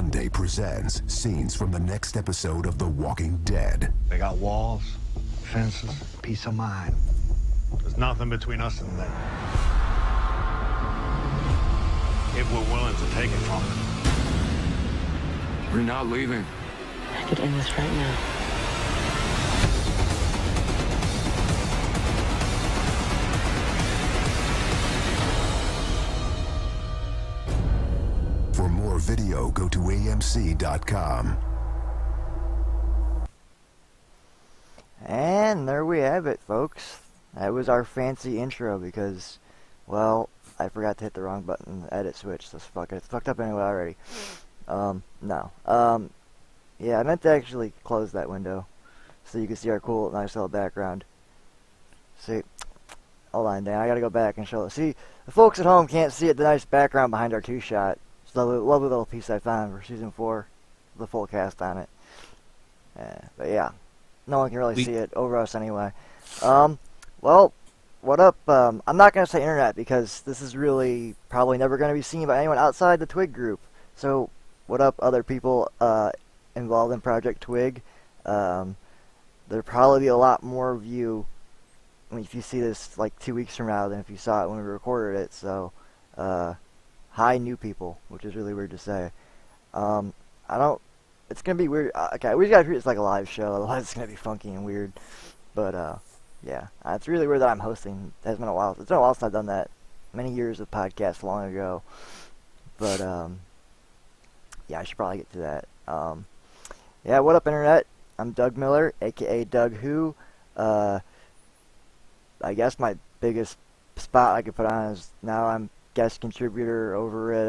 Monday presents scenes from the next episode of The Walking Dead. They got walls, fences, peace of mind. There's nothing between us and them. If we're willing to take it from them. We're not leaving. I could end this right now. For more video, go to amc.com. And there we have it, folks. That was our fancy intro because, well, I forgot to hit the wrong button, the edit switch, so fuck it. It's fucked up anyway already. No. Yeah, I meant to actually close that window so you can see our cool, nice little background. See, hold on, Dan, I gotta go back and show it. See, the folks at home can't see it, the nice background behind our two-shot. It's a lovely little piece I found for Season 4, the full cast on it. But yeah, no one can really see it over us anyway. Well, what up? I'm not going to say internet because this is really probably never going to be seen by anyone outside the Twig group. So, what up, other people involved in Project Twig? There'll probably be a lot more of you if you see this like 2 weeks from now than if you saw it when we recorded it. So, hi, new people, which is really weird to say. It's going to be weird. Okay, we just got to treat this like a live show, otherwise it's going to be funky and weird. But, yeah, it's really weird that I'm hosting. It's been a while. It's been a while since I've done that. Many years of podcasts long ago. But, yeah, I should probably get to that. Yeah, what up, Internet? I'm Doug Miller, a.k.a. Doug Who. I guess my biggest spot I could put on is now I'm guest contributor over at,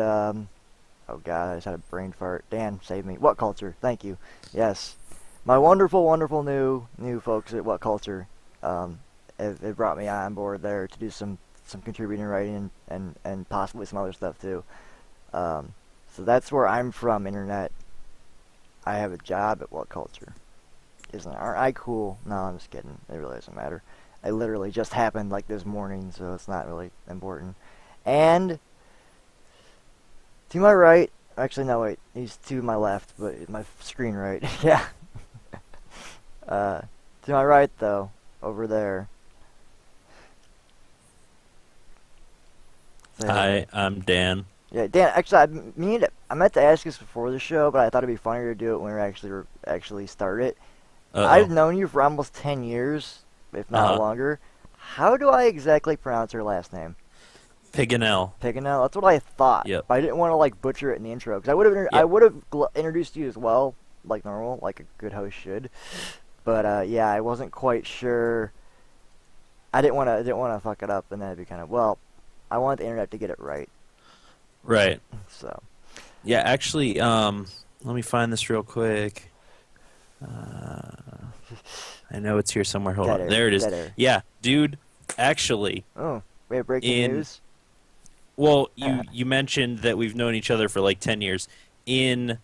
oh god, I just had a brain fart. Dan, save me. What Culture? Thank you. Yes. My wonderful, wonderful new folks at What Culture have brought me on board there to do some contributing writing and possibly some other stuff too. So that's where I'm from, Internet. I have a job at What Culture. Aren't I cool? No, I'm just kidding. It really doesn't matter. It literally just happened like this morning, so it's not really important. And to my right, actually no wait, he's to my left, but my screen right. Yeah. To my right though, over there. Hi, I'm Dan. Yeah, Dan. Actually, I meant to ask this before the show, but I thought it'd be funnier to do it when we actually start it. I've known you for almost 10 years, if not longer. How do I exactly pronounce your last name? Piganell. Piganell. That's what I thought. Yep. But I didn't want to like butcher it in the intro because I would have introduced you as well, like normal, like a good host should. But yeah, I wasn't quite sure. I didn't want to fuck it up, and then it'd be kind of I wanted the internet to get it right. Right. So. Yeah, actually, let me find this real quick. I know it's here somewhere. Hold on. There it is. Yeah, dude. Actually. Oh, we have breaking news. Well, you mentioned that we've known each other for like 10 years. In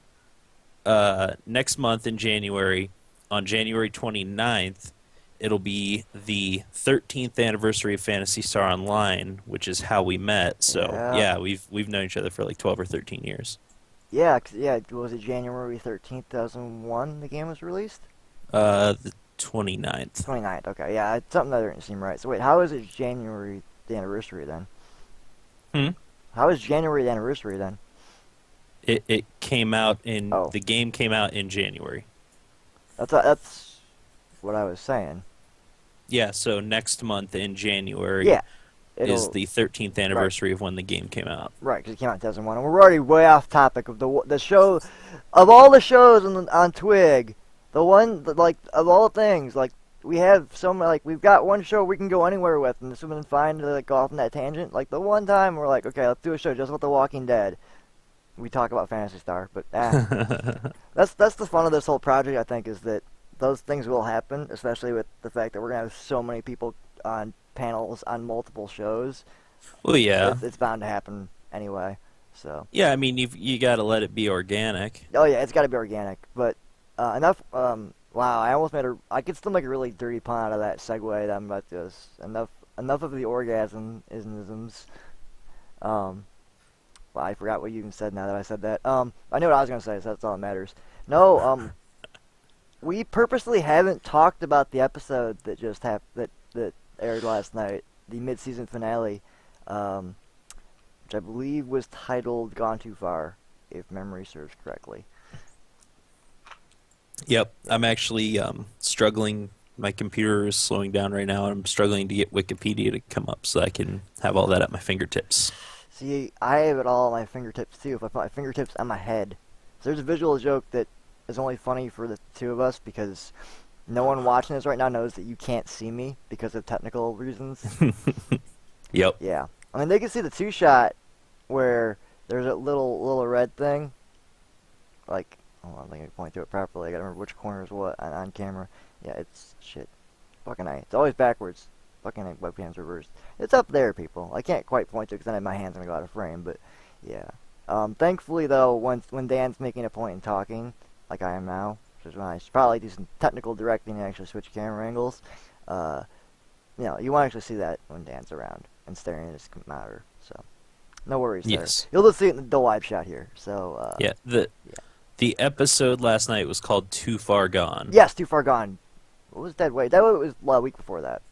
next month in January, on January 29th, it'll be the 13th anniversary of Phantasy Star Online, which is how we met. So, yeah we've known each other for like 12 or 13 years. Yeah, was it January 13th, 2001 the game was released? The 29th. 29th, okay. Yeah, it's something that didn't seem right. So wait, how is it January the anniversary then? How is January the anniversary then? It came out in the game came out in January. That's what I was saying. Yeah, so next month in January is the 13th anniversary of when the game came out. Right, because it came out in 2001, and we're already way off topic of the show. Of all the shows on Twig, the one like of all things, like we have so many, like we've got one show we can go anywhere with, and this would have been fine to like go off on that tangent. Like the one time we're like, okay, let's do a show just with The Walking Dead. We talk about Phantasy Star, but that's the fun of this whole project. I think is that those things will happen, especially with the fact that we're gonna have so many people on panels on multiple shows. Well, yeah, it's bound to happen anyway. So yeah, I mean you got to let it be organic. Oh yeah, it's got to be organic. But enough. Wow, I almost made I could still make a really dirty pun out of that segue that I'm about to do. Enough of the orgasm isms. Well, I forgot what you even said now that I said that. I know what I was going to say, so that's all that matters. No, we purposely haven't talked about the episode that just that aired last night, the mid-season finale, which I believe was titled Gone Too Far, if memory serves correctly. Yep, I'm actually struggling. My computer is slowing down right now, and I'm struggling to get Wikipedia to come up so I can have all that at my fingertips. See, I have it all at my fingertips, too, if I put my fingertips on my head. So there's a visual joke that is only funny for the two of us, because no one watching this right now knows that you can't see me because of technical reasons. Yep. Yeah. I mean, they can see the two-shot where there's a little red thing. Like, hold on, I think I can point to it properly. I gotta remember which corner is what on camera. Yeah, it's shit. Fucking A. It's always backwards. Fucking A, webcam's reversed. It's up there, people. I can't quite point to it because then my hand's gonna go out of frame, but yeah. Thankfully, though, when Dan's making a point and talking, like I am now, which is when I should probably do some technical directing and actually switch camera angles, you know, you want to actually see that when Dan's around and staring at his monitor, so no worries there. You'll just see it in the wide shot here, so... yeah, the episode last night was called Too Far Gone. Yes, Too Far Gone. What was Dead Weight? Dead Weight was a week before that.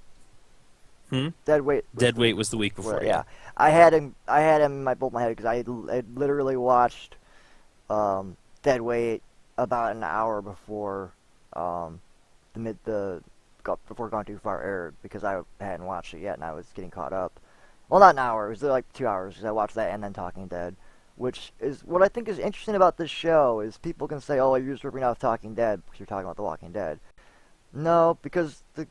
Dead Weight was the week before. Yeah, I had him in both my head because I had literally watched Dead Weight about an hour before before Gone Too Far aired, because I hadn't watched it yet and I was getting caught up. Well, not an hour. It was like 2 hours because I watched that and then Talking Dead, which is what I think is interesting about this show. Is people can say, "Oh, you're just ripping off Talking Dead because you're talking about The Walking Dead." No, because the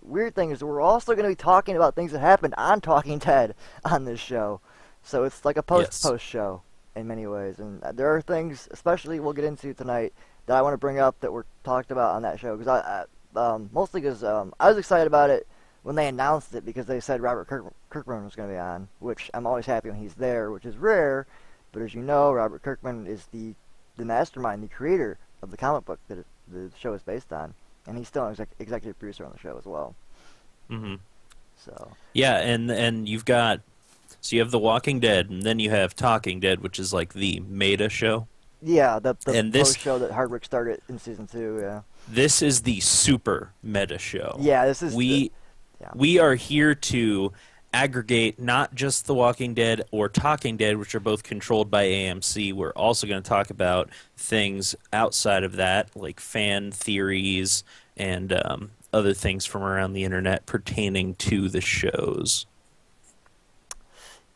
weird thing is that we're also going to be talking about things that happened on Talking Dead on this show. So it's like a post show in many ways. And there are things, especially we'll get into tonight, that I want to bring up that were talked about on that show. Because mostly because I was excited about it when they announced it, because they said Robert Kirkman was going to be on, which I'm always happy when he's there, which is rare. But as you know, Robert Kirkman is the mastermind, the creator of the comic book that the show is based on. And he's still an executive producer on the show as well. Mm-hmm. So. Yeah, and you've got... So you have The Walking Dead, and then you have Talking Dead, which is like the meta show. Yeah, the post show that Hardwick started in season 2, yeah. This is the super meta show. Yeah, this is we are here to aggregate not just The Walking Dead or Talking Dead, which are both controlled by AMC. We're also going to talk about things outside of that, like fan theories and other things from around the internet pertaining to the shows.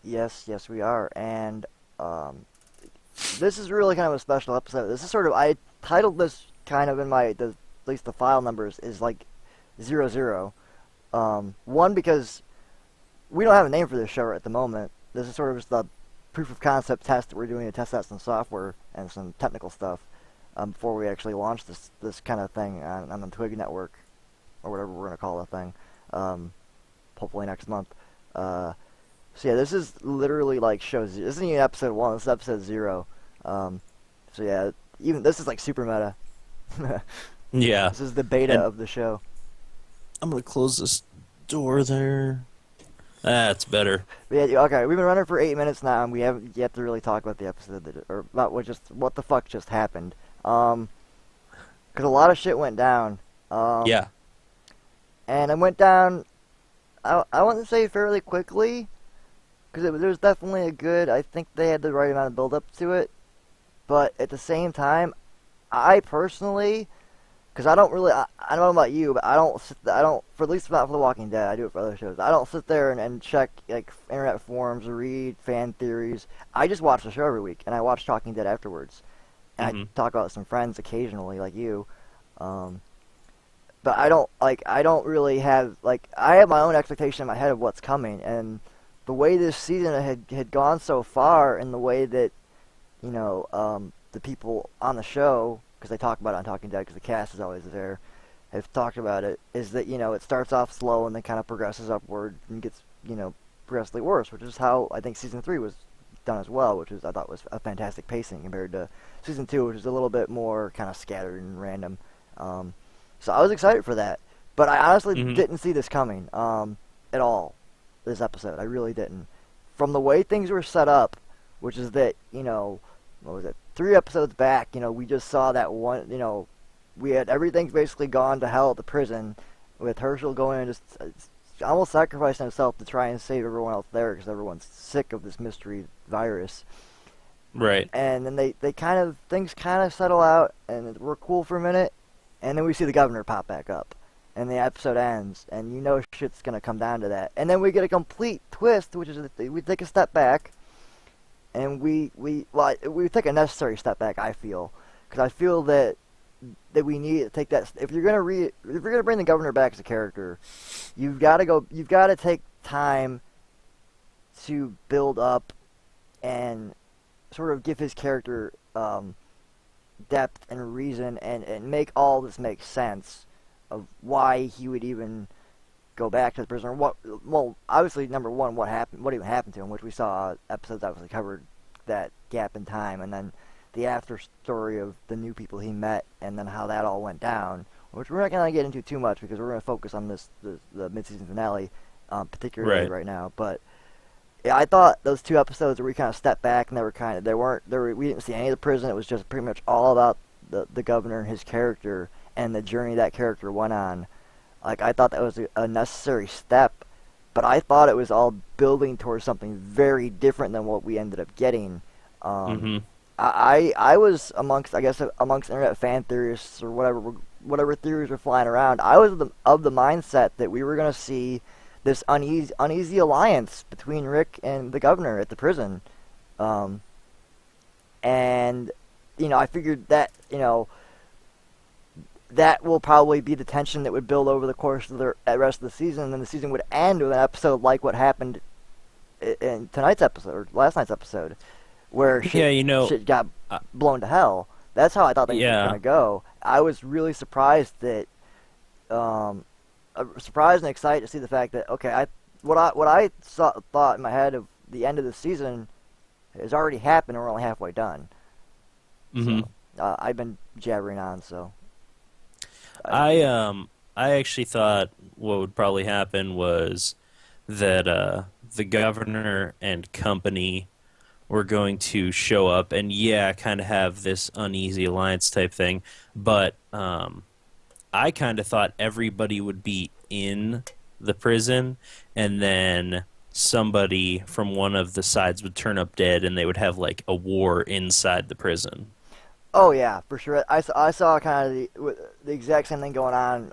Yes, we are. And this is really kind of a special episode. This is sort of, I titled this kind of in at least the file numbers is like 00. One, because we don't have a name for this show right at the moment. This is sort of just the proof of concept test that we're doing to test out some software and some technical stuff before we actually launch this kind of thing on the Twig network, or whatever we're going to call the thing, hopefully next month. So yeah, this is literally like show zero. This isn't even episode 1, this is episode 0. So yeah, even this is like super meta. Yeah. This is the beta of the show. I'm going to close this door there. That's better. Yeah, okay, we've been running for 8 minutes now, and we haven't yet to really talk about the episode, or about what the fuck just happened. Because a lot of shit went down. Yeah. And it went down, I wouldn't say fairly quickly, because there was definitely I think they had the right amount of build-up to it, but at the same time, I personally... Because I don't really, I don't know about you, but for at least not for The Walking Dead, I do it for other shows. I don't sit there and check, like, internet forums or read fan theories. I just watch the show every week, and I watch Talking Dead afterwards. And I talk about it with some friends occasionally, like you. But I don't really have, I have my own expectation in my head of what's coming. And the way this season had gone so far, and the way that, the people on the show... because they talk about it on Talking Dead, because the cast is always there, have talked about it, is that, it starts off slow and then kind of progresses upward and gets, progressively worse, which is how I think Season 3 was done as well, which I thought was a fantastic pacing compared to Season 2, which is a little bit more kind of scattered and random. So I was excited for that, but I honestly didn't see this coming at all, this episode. I really didn't. from the way things were set up, which is that, what was it, 3 episodes back, we just saw that one, we had everything's basically gone to hell at the prison, with Herschel going and just almost sacrificing himself to try and save everyone else there because everyone's sick of this mystery virus. Right. And then things kind of settle out, and we're cool for a minute, and then we see the governor pop back up, and the episode ends, and shit's gonna come down to that. And then we get a complete twist, which is that we take a step back, and we take a necessary step back. I feel, because I feel that we need to take that. If you're gonna bring the governor back as a character, you've got to take time to build up and sort of give his character depth and reason and make all this make sense of why he would even go back to the prison. Well, obviously, number one, what even happened to him, which we saw episodes obviously covered that gap in time, and then the after story of the new people he met, and then how that all went down, which we're not going to get into too much because we're going to focus on the mid-season finale particularly right now. But yeah, I thought those 2 episodes where we kind of stepped back and we didn't see any of the prison. It was just pretty much all about the governor and his character and the journey that character went on. Like, I thought that was a necessary step, but I thought it was all building towards something very different than what we ended up getting. I was amongst internet fan theorists or whatever theories were flying around. I was of the mindset that we were going to see this uneasy alliance between Rick and the governor at the prison, and I figured that that will probably be the tension that would build over the course of the rest of the season, and then the season would end with an episode like what happened in tonight's episode or last night's episode, where shit got blown to hell. That's how I thought things were going to go. I was really surprised that, surprised and excited to see the fact that what I thought in my head of the end of the season has already happened, and we're only halfway done. Mm-hmm. So, I've been jabbering on, so. I actually thought what would probably happen was that the governor and company were going to show up and kind of have this uneasy alliance type thing, but I kind of thought everybody would be in the prison, and then somebody from one of the sides would turn up dead, and they would have like a war inside the prison. Oh yeah, for sure. I saw kind of the exact same thing going on,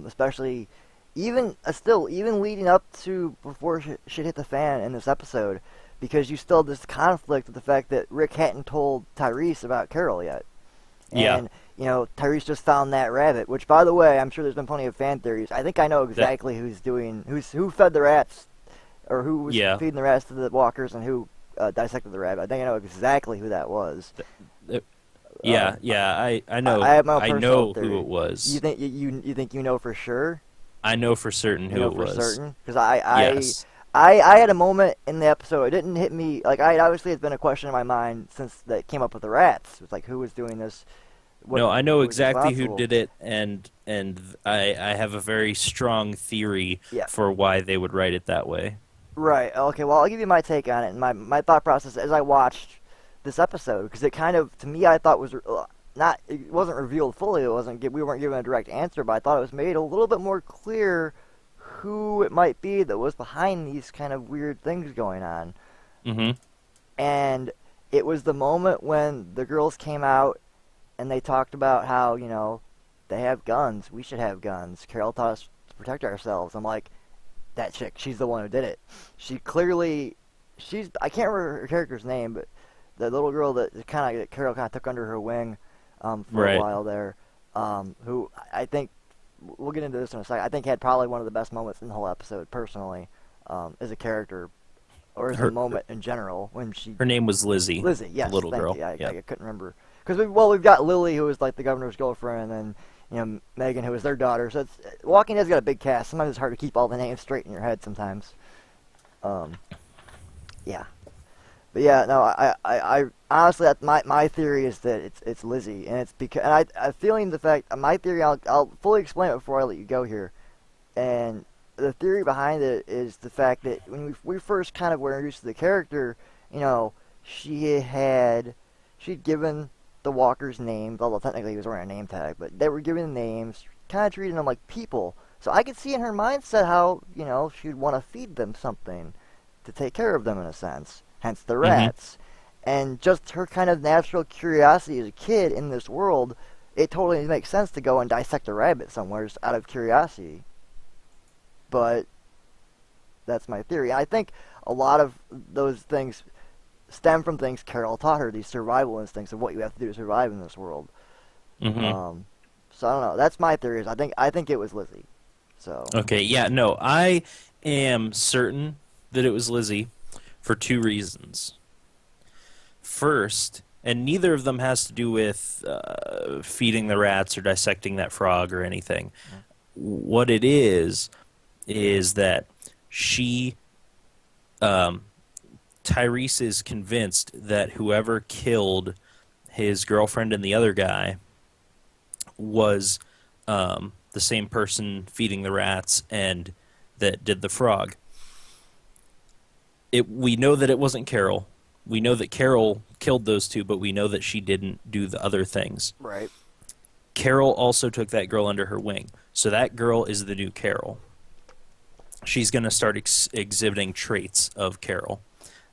especially even leading up to before shit hit the fan in this episode, because you still have this conflict with the fact that Rick hadn't told Tyrese about Carol yet. And, Tyrese just found that rabbit, which, by the way, I'm sure there's been plenty of fan theories. I think I know exactly who fed the rats, or who was feeding the rats to the walkers, and who dissected the rabbit. I think I know exactly who that was. I know. I know who it was. You think you know for sure? I know for certain who it was. For certain? Because I had a moment in the episode. It didn't hit me. Like, obviously it's been a question in my mind since that came up with the rats. It was like, who was doing this? I know exactly who did it, and I have a very strong theory for why they would write it that way. Right. Okay. Well, I'll give you my take on it and my thought process as I watched this episode, because it kind of, to me, I thought was it wasn't revealed fully. We weren't given a direct answer, but I thought it was made a little bit more clear who it might be that was behind these kind of weird things going on. Mm-hmm. And it was the moment when the girls came out and they talked about how, they have guns. We should have guns. Carol taught us to protect ourselves. I'm like, that chick, she's the one who did it. She clearly, I can't remember her character's name, but the little girl that Carol kind of took under her wing for a while there, who I think, we'll get into this in a second, I think had probably one of the best moments in the whole episode, personally, as a character, or as a moment in general, when she... Her name was Lizzie. Lizzie, yes. Little girl. I couldn't remember. Because, we've got Lily, who was like the governor's girlfriend, and then, Megan, who was their daughter. So Walking Dead's got a big cast. Sometimes it's hard to keep all the names straight in your head sometimes. Yeah. But yeah, no, I honestly, my theory is that it's Lizzie, and it's because, and I'm feeling the fact, my theory, I'll fully explain it before I let you go here, and the theory behind it is the fact that when we first kind of were introduced to the character, she'd given the walkers names, although technically he was wearing a name tag, but they were given names, kind of treating them like people. So I could see in her mindset how, she'd want to feed them something to take care of them in a sense, hence the rats. And just her kind of natural curiosity as a kid in this world, it totally makes sense to go and dissect a rabbit somewhere just out of curiosity. But that's my theory. I think a lot of those things stem from things Carol taught her, these survival instincts of what you have to do to survive in this world. So I don't know. That's my theory. I think it was Lizzie. So Okay, yeah, no, I am certain that it was Lizzie for two reasons. First, and neither of them has to do with feeding the rats or dissecting that frog or anything. What it is that she, Tyrese is convinced that whoever killed his girlfriend and the other guy was the same person feeding the rats and that did the frog. We know that it wasn't Carol. We know that Carol killed those two, but we know that she didn't do the other things. Right. Carol also took that girl under her wing. So that girl is the new Carol. She's going to start exhibiting traits of Carol.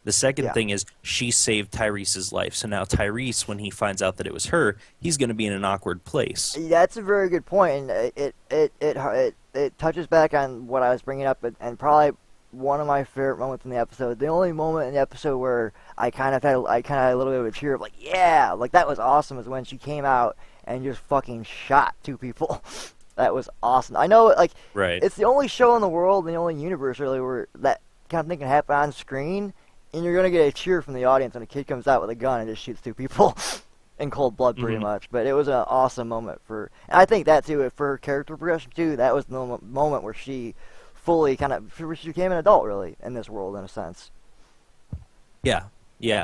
The second thing is she saved Tyrese's life. So now Tyrese, when he finds out that it was her, he's going to be in an awkward place. That's a very good point, and it touches back on what I was bringing up, and probably one of my favorite moments in the episode. The only moment in the episode where I kind of had a little bit of a cheer of like, yeah, like that was awesome, is when she came out and just fucking shot two people. That was awesome. I know, like, Right. It's the only show in the world, the only universe really, where that kind of thing can happen on screen, and you're gonna get a cheer from the audience when a kid comes out with a gun and just shoots two people in cold blood, pretty much. But it was an awesome moment and I think that too, for her character progression too, that was the moment where she fully she became an adult, really, in this world, in a sense. Yeah,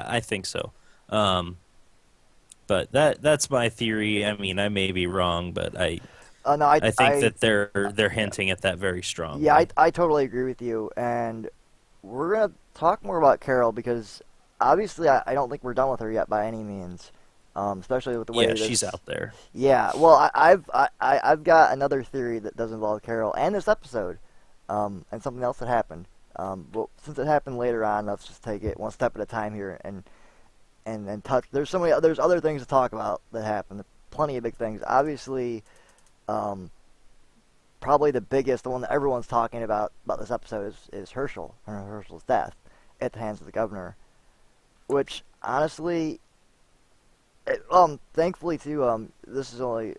I think so. But that's my theory. I mean, I may be wrong, but I think that they're hinting at that very strongly. Yeah, I totally agree with you, and we're gonna talk more about Carol because obviously I don't think we're done with her yet by any means, especially with the way she's out there. Yeah, well, I've got another theory that does involve Carol and this episode, and something else that happened. But since it happened later on, let's just take it one step at a time here and touch. There's other things to talk about that happened. Plenty of big things. Obviously, probably the biggest, the one that everyone's talking about this episode is Herschel's death at the hands of the governor. Which honestly, thankfully too, this is only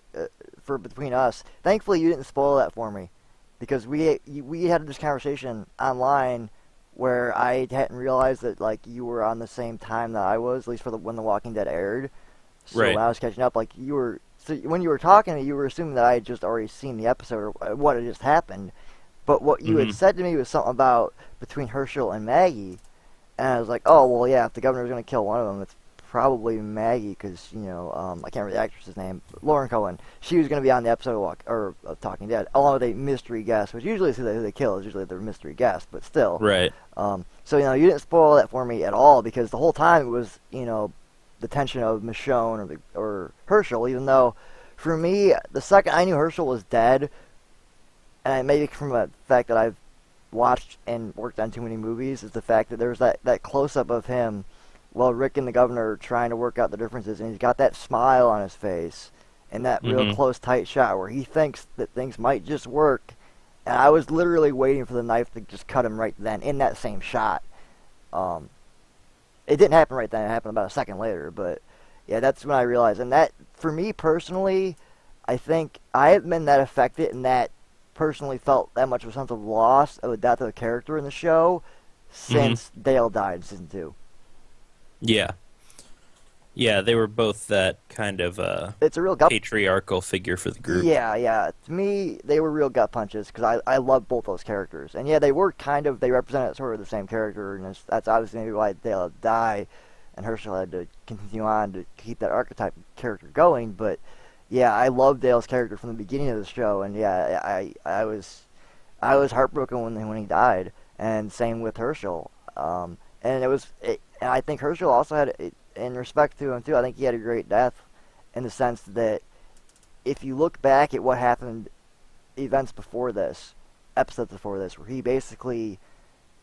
for between us. Thankfully, you didn't spoil that for me, because we had this conversation online where I hadn't realized that like you were on the same time that I was, at least for when The Walking Dead aired. So Right. when I was catching up, like you were. So when you were talking to me, you were assuming that I had just already seen the episode or what had just happened. But what you had said to me was something about between Herschel and Maggie, and I was like, oh well, yeah. If the governor's going to kill one of them, it's probably Maggie, because I can't remember the actress's name, Lauren Cohen. She was going to be on the episode of Talking Dead, along with a mystery guest, which usually is who they kill. Is usually their mystery guest, but still. Right. So you didn't spoil that for me at all, because the whole time it was the tension of Michonne or Herschel, even though for me the second I knew Herschel was dead, and maybe from the fact that I've watched and worked on too many movies, is the fact that there's that close-up of him while Rick and the governor are trying to work out the differences, and he's got that smile on his face and that real close, tight shot where he thinks that things might just work, and I was literally waiting for the knife to just cut him right then in that same shot. It didn't happen right then. It happened about a second later. But, yeah, that's when I realized. And that, for me personally, I think I haven't been that affected and that personally felt that much of a sense of loss of the death of a character in the show since Dale died in Season 2. Yeah. Yeah, they were both that kind of It's a real gut patriarchal figure for the group. Yeah. To me, they were real gut punches because I love both those characters. And yeah, they were they represented sort of the same character, and that's obviously maybe why Dale had to die and Herschel had to continue on to keep that archetype character going. But yeah, I love Dale's character from the beginning of the show, and yeah, I I was heartbroken when he died, and same with Herschel. And I think Herschel also had, in respect to him too, I think he had a great death, in the sense that if you look back at what happened, events before this, episodes before this, where he basically,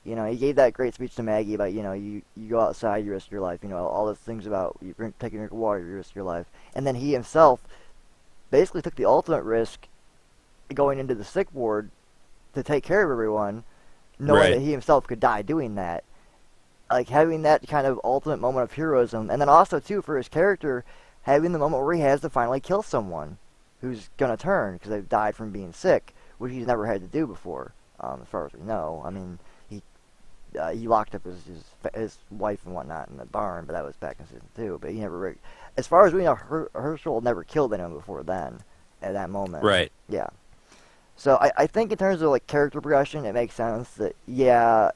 you know, he gave that great speech to Maggie about, you know, you go outside, you risk your life, you know, all those things about you taking a drink of water, you risk your life, and then he himself basically took the ultimate risk going into the sick ward to take care of everyone, knowing that he himself could die doing that. Like, having that kind of ultimate moment of heroism, and then also, too, for his character, having the moment where he has to finally kill someone who's gonna turn, because they've died from being sick, which he's never had to do before, as far as we know. I mean, he locked up his wife and whatnot in the barn, but that was back in season 2, but he never, as far as we know, Herschel never killed anyone before then, at that moment. Right. Yeah. So I think in terms of, like, character progression, it makes sense that, yeah,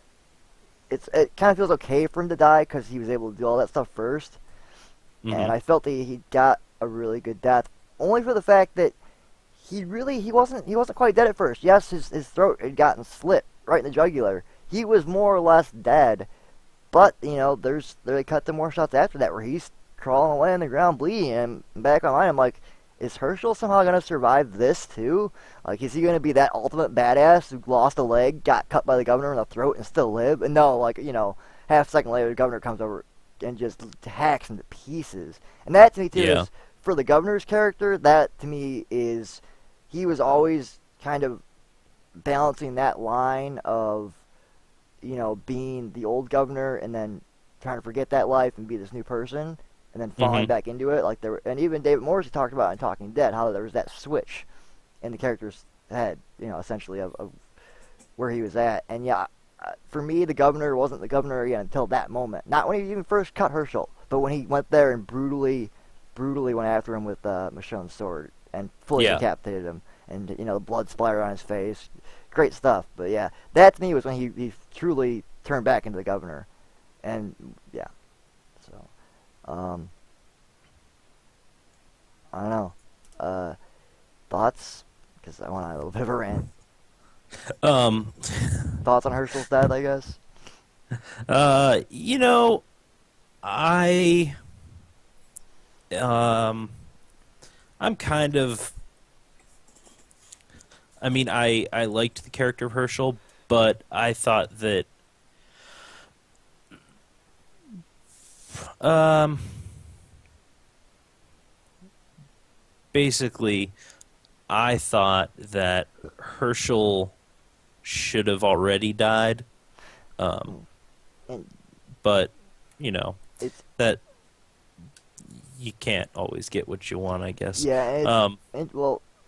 it kind of feels okay for him to die because he was able to do all that stuff first. Mm-hmm. And I felt that he got a really good death, only for the fact that he wasn't quite dead at first. Yes, his throat had gotten slit right in the jugular. He was more or less dead, but you know, they cut to more shots after that where he's crawling away on the ground bleeding. And back on mine, I'm like, is Herschel somehow going to survive this too? Like, is he going to be that ultimate badass who lost a leg, got cut by the governor in the throat, and still live? And no, like, you know, half a second later, the governor comes over and just hacks him to pieces. And that, to me, too, is, for the governor's character, that, to me, is, he was always kind of balancing that line of, you know, being the old governor and then trying to forget that life and be this new person, and then falling back into it. Like, and even David Morrissey talked about in Talking Dead how there was that switch in the character's head, you know, essentially of where he was at. And yeah, for me, the governor wasn't the governor again until that moment. Not when he even first cut Herschel, but when he went there and brutally went after him with Michonne's sword and fully decapitated him, and you know, the blood splattered on his face. Great stuff. But yeah, that to me was when he truly turned back into the governor. And yeah, so I don't know. Thoughts? Because I want a little bit of a rant. Thoughts on Herschel's death, I guess? You know, I'm kind of... I mean, I liked the character of Herschel, but I thought that... basically, I thought that Herschel should have already died. But, you know, that you can't always get what you want, I guess. Yeah,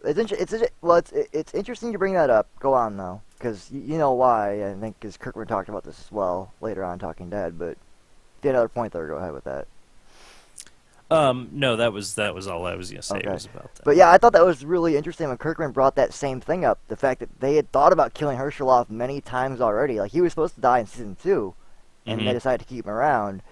it's interesting you bring that up. Go on, though, because you know why. I think because Kirkman talked about this as well later on Talking Dead, but if you had another point there, go ahead with that. No, that was all I was going to say was about that. But yeah, I thought that was really interesting when Kirkman brought that same thing up, the fact that they had thought about killing Herschel off many times already. Like, he was supposed to die in season 2, and they decided to keep him around,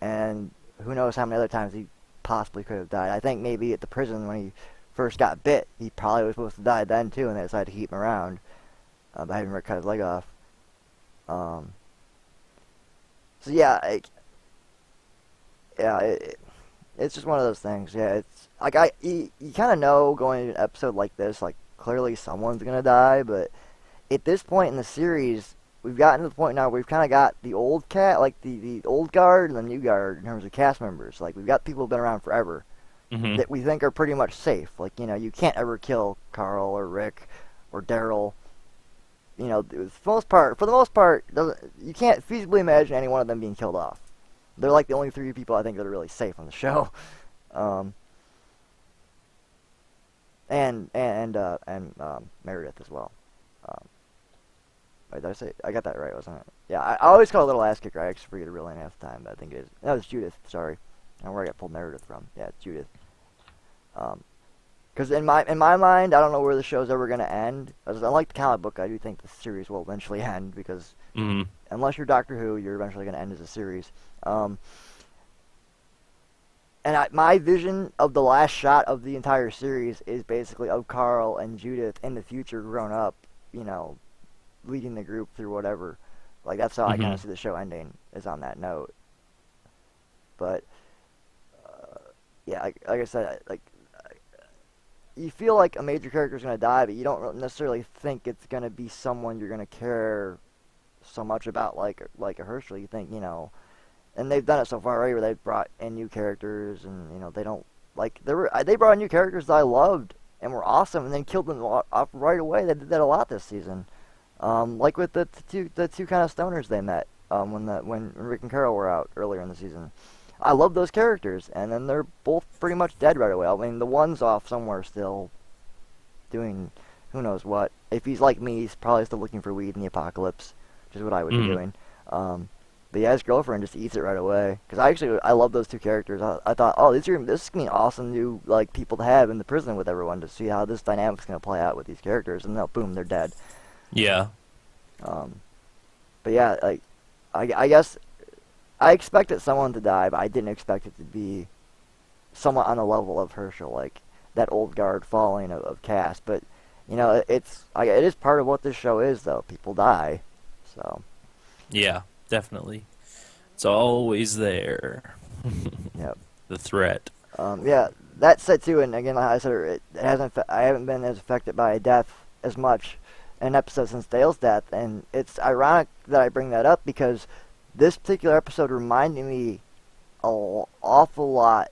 and who knows how many other times he possibly could have died. I think maybe at the prison when he first got bit, he probably was supposed to die then too, and they decided to keep him around by having Rick cut his leg off. So yeah, it's just one of those things. Yeah, it's like you kind of know going into an episode like this, like clearly someone's gonna die, but at this point in the series, we've gotten to the point now where we've kind of got the old like the old guard and the new guard in terms of cast members. Like, we've got people who've been around forever that we think are pretty much safe. Like, you know, you can't ever kill Carl or Rick or Daryl. You know, for the most part, you can't feasibly imagine any one of them being killed off. They're like the only 3 people I think that are really safe on the show. And Meredith as well. Wait, did I say? I got that right, wasn't it? Yeah, I always call it a little ass kicker. I actually forget it real name half the time, but I think it is. No, it's Judith. Sorry, I don't know where I got pulled Meredith from. Yeah, it's Judith. Because in my mind, I don't know where the show's ever gonna end. Unlike the comic book, I do think the series will eventually end because unless you're Doctor Who, you're eventually gonna end as a series. And my vision of the last shot of the entire series is basically of Carl and Judith in the future grown up, you know, leading the group through whatever. Like, that's how I kind Mhm. of see the show ending, is on that note. But, yeah, like I said, like, you feel like a major character is going to die, but you don't necessarily think it's going to be someone you're going to care so much about, like a Herschel. You think, and they've done it so far, right, where they've brought in new characters, and, they don't, like, they brought in new characters that I loved and were awesome, and then killed them off right away. They did that a lot this season. Like with the two kind of stoners they met when Rick and Carol were out earlier in the season. I love those characters, and then they're both pretty much dead right away. I mean, the one's off somewhere still doing who knows what. If he's like me, he's probably still looking for weed in the apocalypse, which is what I would be doing. But yeah, his girlfriend just eats it right away. Because I love those two characters. I thought, oh, this is going to be awesome new like people to have in the prison with everyone to see how this dynamic's going to play out with these characters. And then, boom, they're dead. Yeah. But yeah, like, I guess I expected someone to die, but I didn't expect it to be someone on the level of Herschel, like that old guard falling of Cass. But it is part of what this show is, though. People die, so Yeah, definitely. It's always there. yep. The threat. Yeah, that said too, and again, like I said, I haven't been as affected by a death as much in an episode since Dale's death, and it's ironic that I bring that up because this particular episode reminded me an awful lot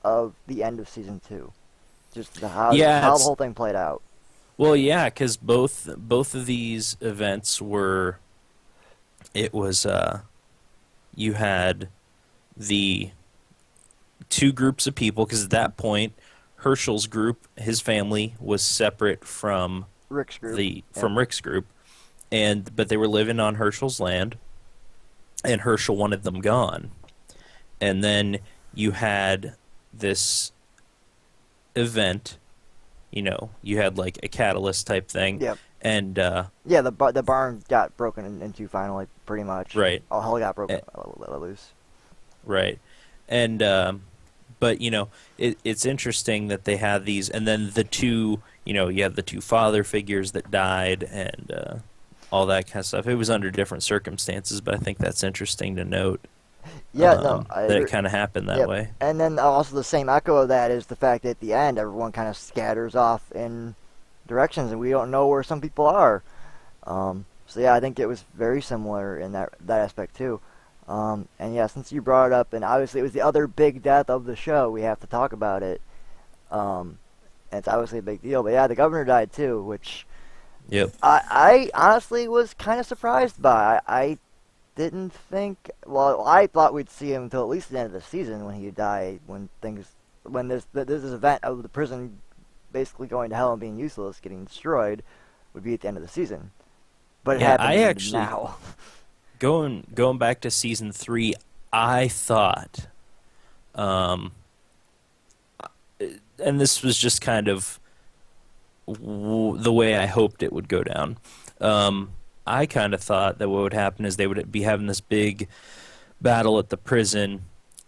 of the end of season 2, just how the whole thing played out. Well, yeah, because both of these events were. It was you had the two groups of people, because at that point Herschel's group, his family, was separate from Rick's group. Rick's group, but they were living on Herschel's land, and Herschel wanted them gone. And then you had this event, you had like a catalyst type thing. Yep. And yeah, the barn got broken into finally, pretty much. Right. All hell got broken loose. Right. And but it's interesting that they had these, and then the two, you have the two father figures that died, and all that kind of stuff. It was under different circumstances, but I think that's interesting to note. Yeah, that it kind of happened that way. And then also the same echo of that is the fact that at the end everyone kind of scatters off in directions, and we don't know where some people are. So yeah, I think it was very similar in that aspect too. And yeah, since you brought it up, and obviously it was the other big death of the show, we have to talk about it. And it's obviously a big deal. But yeah, the governor died too, which Yep. I honestly was kind of surprised by. I didn't think. Well, I thought we'd see him until at least the end of the season when he died. When this event of the prison basically going to hell and being useless, getting destroyed, would be at the end of the season. But it happened now. Going back to season 3, I thought, and this was just kind of the way I hoped it would go down. I kind of thought that what would happen is they would be having this big battle at the prison,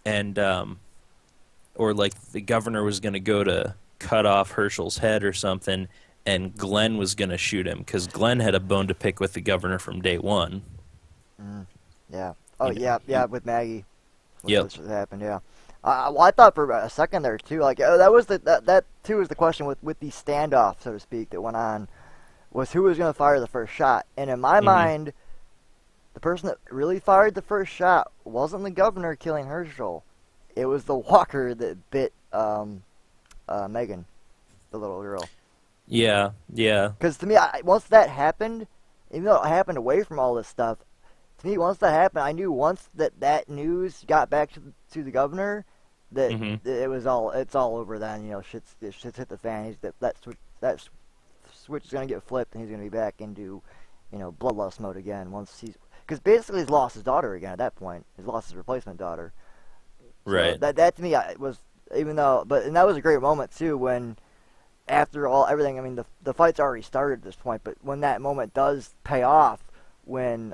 and or like the governor was going to go to cut off Herschel's head or something, and Glenn was going to shoot him because Glenn had a bone to pick with the governor from day one. Yeah. Oh, yeah, with Maggie. Yep. What happened, yeah. Well, I thought for a second there, too, like, that was that too was the question with the standoff, so to speak, that went on, was who was going to fire the first shot. And in my mind, the person that really fired the first shot wasn't the governor killing Herschel. It was the walker that bit Megan, the little girl. Yeah. Because to me, once that happened, even though it happened away from all this stuff, to me, once that happened, I knew once that news got back to the governor that it's all over then. Shit's hit the fan. That switch is gonna get flipped, and he's gonna be back into bloodlust mode again. Because basically he's lost his daughter again at that point. He's lost his replacement daughter. So right. That to me was and that was a great moment too when after everything. I mean the fight's already started at this point, but when that moment does pay off, when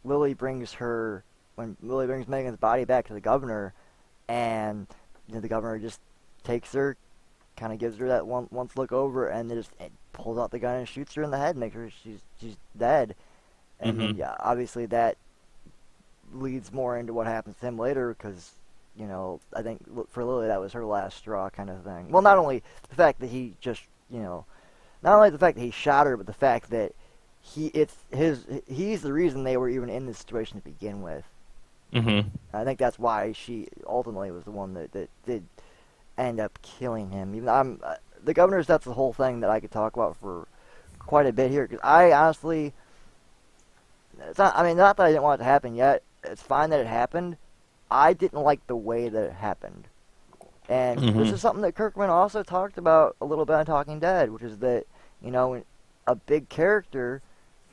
Lily brings Megan's body back to the governor, and the governor just takes her kind of gives her that once look over, and then just pulls out the gun and shoots her in the head, makes her she's dead. And then, yeah, obviously that leads more into what happens to him later, because, you know, I think for Lily that was her last straw kind of thing. Well, not only the fact that he just, you know, not only the fact that he shot her, but the fact that he's the reason they were even in this situation to begin with. I think that's why she ultimately was the one that did end up killing him. Even the governor's death's the whole thing that I could talk about for quite a bit here, because I honestly, it's not, I mean, not that I didn't want it to happen yet. It's fine that it happened. I didn't like the way that it happened. And this is something that Kirkman also talked about a little bit on Talking Dead, which is that, you know, a big character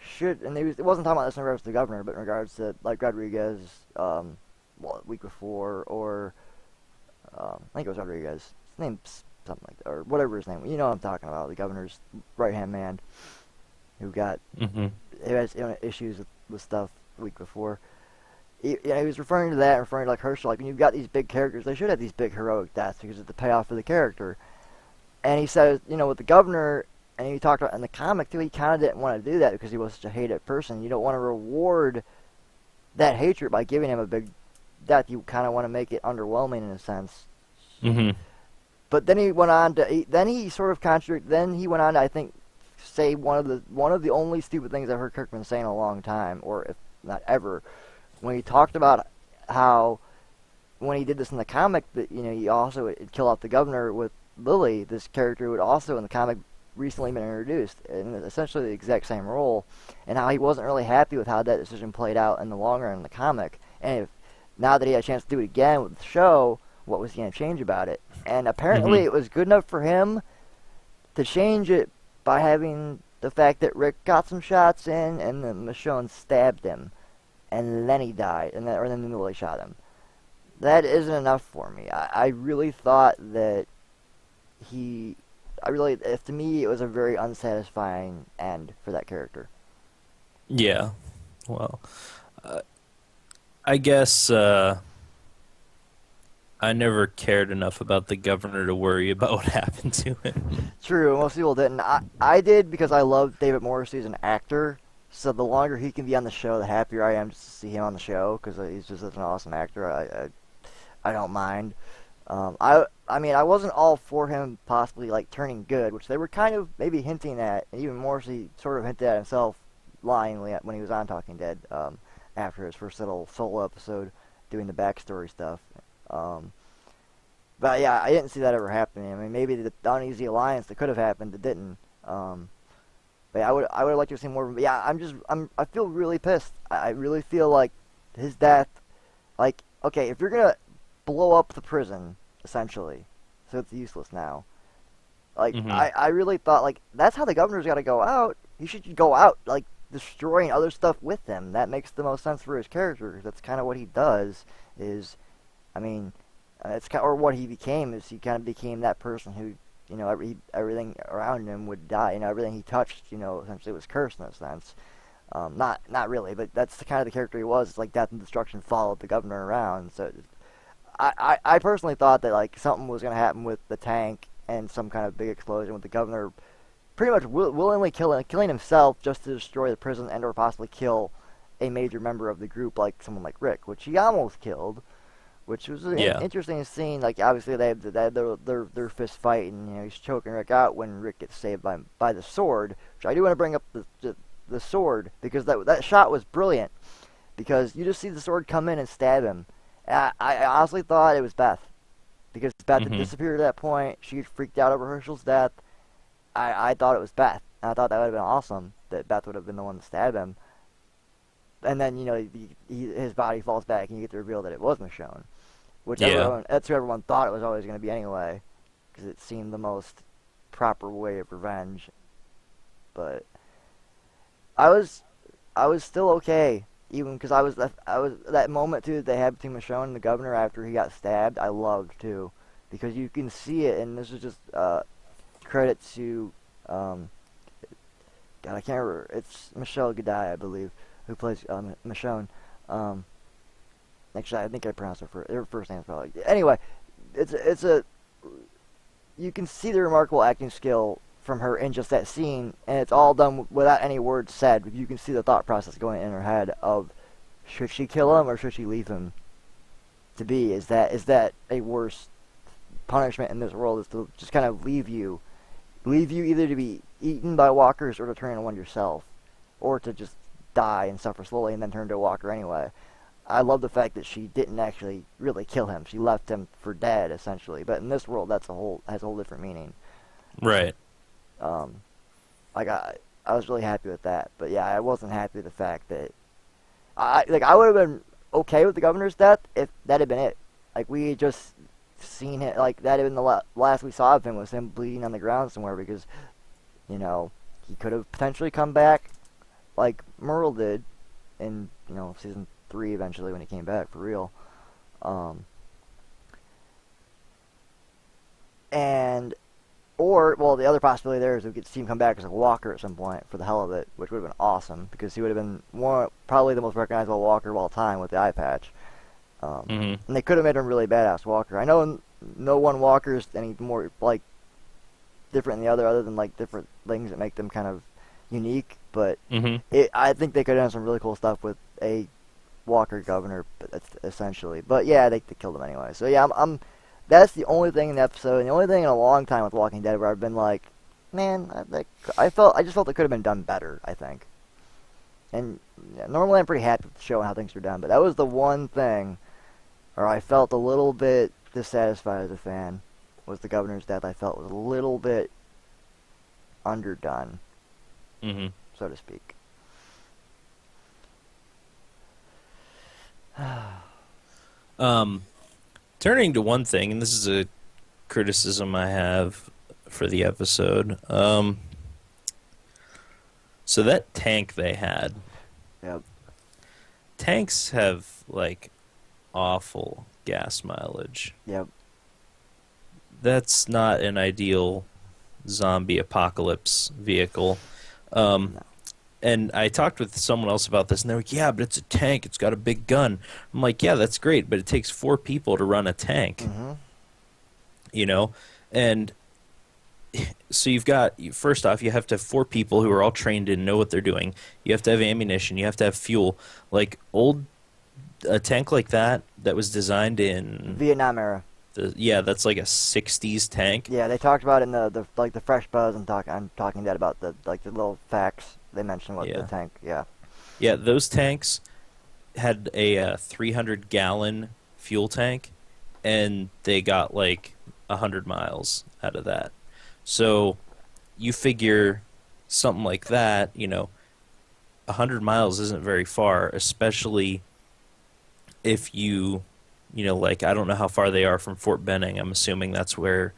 should, and it wasn't talking about this in regards to the governor, but in regards to, like, Rodriguez, a week before, or, I think it was Rodriguez. His name's something like that, or whatever his name, you know what I'm talking about, the governor's right-hand man, who got, who has issues with stuff the week before. He was referring to that, referring to, like, Herschel, like, when you've got these big characters, they should have these big heroic deaths, because it's the payoff for the character. And he says, you know, with the governor, and he talked about in the comic, too, he kind of didn't want to do that, because he was such a hated person. You don't want to reward that hatred by giving him a big death. You kind of want to make it underwhelming, in a sense. But then he went on to, then he sort of contradicted, then he went on to, I think, say one of the only stupid things I've heard Kirkman say in a long time, or if not ever, when he talked about how, when he did this in the comic, that, you know, he also would kill off the governor with Lily, this character would also in the comic recently been introduced in essentially the exact same role, and how he wasn't really happy with how that decision played out in the long run in the comic. And if, now that he had a chance to do it again with the show, what was he going to change about it? And apparently it was good enough for him to change it by having the fact that Rick got some shots in, and then Michonne stabbed him, and then he died, and then Lily shot him. That isn't enough for me. I really thought that to me, it was a very unsatisfying end for that character. Yeah. Well, I guess I never cared enough about the governor to worry about what happened to him. True, most people didn't. I did, because I love David Morrissey as an actor, so the longer he can be on the show, the happier I am just to see him on the show, because he's just such an awesome actor. I don't mind. I mean, I wasn't all for him possibly, like, turning good, which they were kind of maybe hinting at, and even Morrissey sort of hinted at himself lyingly when he was on Talking Dead after his first little solo episode doing the backstory stuff. But yeah, I didn't see that ever happening. I mean, maybe the Uneasy Alliance, that could have happened, it didn't. But yeah, I would like to see more. But yeah, I feel really pissed. I really feel like his death, like, okay, if you're gonna blow up the prison, essentially, so it's useless now. Like, I really thought, like, that's how the governor's got to go out. He should go out, like, destroying other stuff with him. That makes the most sense for his character, because that's kind of what he does, is, I mean, it's kind of, or what he became, is he kind of became that person who, you know, everything around him would die. You know, everything he touched, you know, essentially was cursed in a sense. Not really, but that's the kind of the character he was. It's like death and destruction followed the governor around, so I personally thought that, like, something was going to happen with the tank and some kind of big explosion with the governor pretty much willingly killing himself just to destroy the prison and or possibly kill a major member of the group, like someone like Rick, which he almost killed, which was an interesting scene. Like, obviously they had their fist fight, and, you know, he's choking Rick out when Rick gets saved by the sword, which I do want to bring up the sword, because that shot was brilliant, because you just see the sword come in and stab him. I honestly thought it was Beth, because Beth had disappeared at that point. She had freaked out over Herschel's death. I thought it was Beth, and I thought that would have been awesome, that Beth would have been the one to stab him. And then, you know, his body falls back, and you get the reveal that it was Michonne, which that's who everyone thought it was always going to be anyway, because it seemed the most proper way of revenge. But I was still okay. Even because I was that moment too that they had between Michonne and the governor after he got stabbed, I loved too, because you can see it, and this is just credit to God, I can't remember. It's Michelle Gadai, I believe, who plays Michonne. Actually, I think I pronounced her first name probably. Anyway, it's a you can see the remarkable acting skill from her in just that scene, and it's all done without any words said. You can see the thought process going in her head of, should she kill him or should she leave him to be? Is that a worse punishment in this world, is to just kind of leave you either to be eaten by walkers or to turn into one yourself, or to just die and suffer slowly and then turn into a walker anyway. I love the fact that she didn't actually really kill him. She left him for dead, essentially. But in this world, has a whole different meaning. Right. Like I was really happy with that. But yeah, I wasn't happy with the fact that I would have been okay with the governor's death if that had been it. Like, we had just seen it, like, that had been the last we saw of him, was him bleeding on the ground somewhere, because, you know, he could have potentially come back like Merle did in, you know, season 3 eventually, when he came back for real. Or the other possibility there is we could see him come back as a walker at some point for the hell of it, which would have been awesome, because he would have been probably the most recognizable walker of all time with the eye patch. And they could have made him a really badass walker. I know no one walker is any more, like, different than the other than, like, different things that make them kind of unique, but I think they could have done some really cool stuff with a walker governor, essentially. But yeah, they killed him anyway. So yeah, that's the only thing in the episode, and the only thing in a long time with Walking Dead where I've been like, man, I just felt it could have been done better, I think. And yeah, normally I'm pretty happy with the show and how things are done, but that was the one thing where I felt a little bit dissatisfied as a fan, was the governor's death. I felt was a little bit underdone, so to speak. Turning to one thing, and this is a criticism I have for the episode. So that tank they had. Yep. Tanks have, like, awful gas mileage. Yep. That's not an ideal zombie apocalypse vehicle. No. And I talked with someone else about this, and they're like, yeah, but it's a tank. It's got a big gun. I'm like, yeah, that's great, but it takes 4 people to run a tank. You know? And so you've got, first off, you have to have 4 people who are all trained and know what they're doing. You have to have ammunition. You have to have fuel. Like, a tank like that was designed in Vietnam era. That's like a 60s tank. Yeah, they talked about it in the Fresh Buzz, and I'm talking that about the little facts they mentioned with the tank. Yeah. Yeah, those tanks had a 300-gallon fuel tank, and they got like 100 miles out of that. So you figure something like that, 100 miles isn't very far, especially if you like, I don't know how far they are from Fort Benning. I'm assuming that's where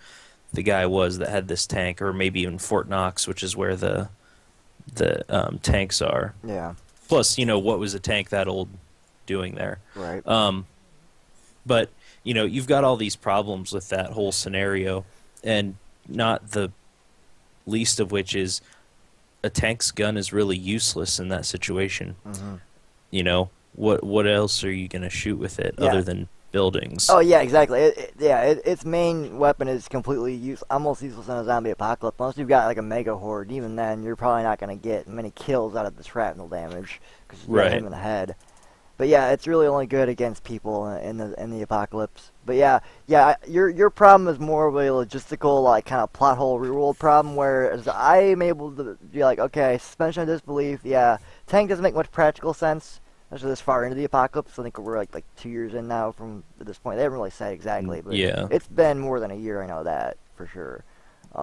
the guy was that had this tank, or maybe even Fort Knox, which is where the tanks are. Yeah. Plus, what was a tank that old doing there? Right. But, you've got all these problems with that whole scenario, and not the least of which is a tank's gun is really useless in that situation. What else are you going to shoot with it other than buildings? Oh, yeah, exactly. Its main weapon is completely almost useless in a zombie apocalypse. Unless you've got like a mega horde, even then, you're probably not going to get many kills out of the shrapnel damage, because you hit him in the head. But yeah, it's really only good against people in the apocalypse. But yeah, your problem is more of a logistical, like, kind of plot hole reworld problem, whereas I am able to be like, okay, suspension of disbelief. Yeah, tank doesn't make much practical sense, especially this far into the apocalypse. I think we're like 2 years in now from this point. They haven't really said exactly, but it's been more than a year. I know that for sure.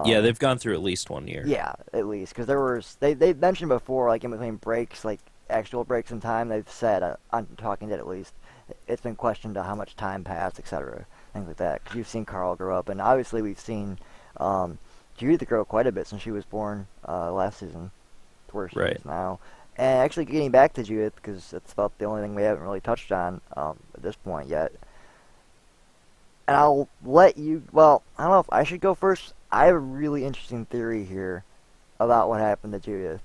Yeah, they've gone through at least 1 year. Yeah, at least, because they've mentioned before, like in between breaks, like actual breaks in time, they've said on Talking Dead at least, it's been questioned how much time passed, etc., things like that. Because you've seen Carl grow up, and obviously we've seen Judith grow quite a bit since she was born last season, to where she is now. And actually, getting back to Judith, because that's about the only thing we haven't really touched on at this point yet. And I'll let you. Well, I don't know if I should go first. I have a really interesting theory here about what happened to Judith.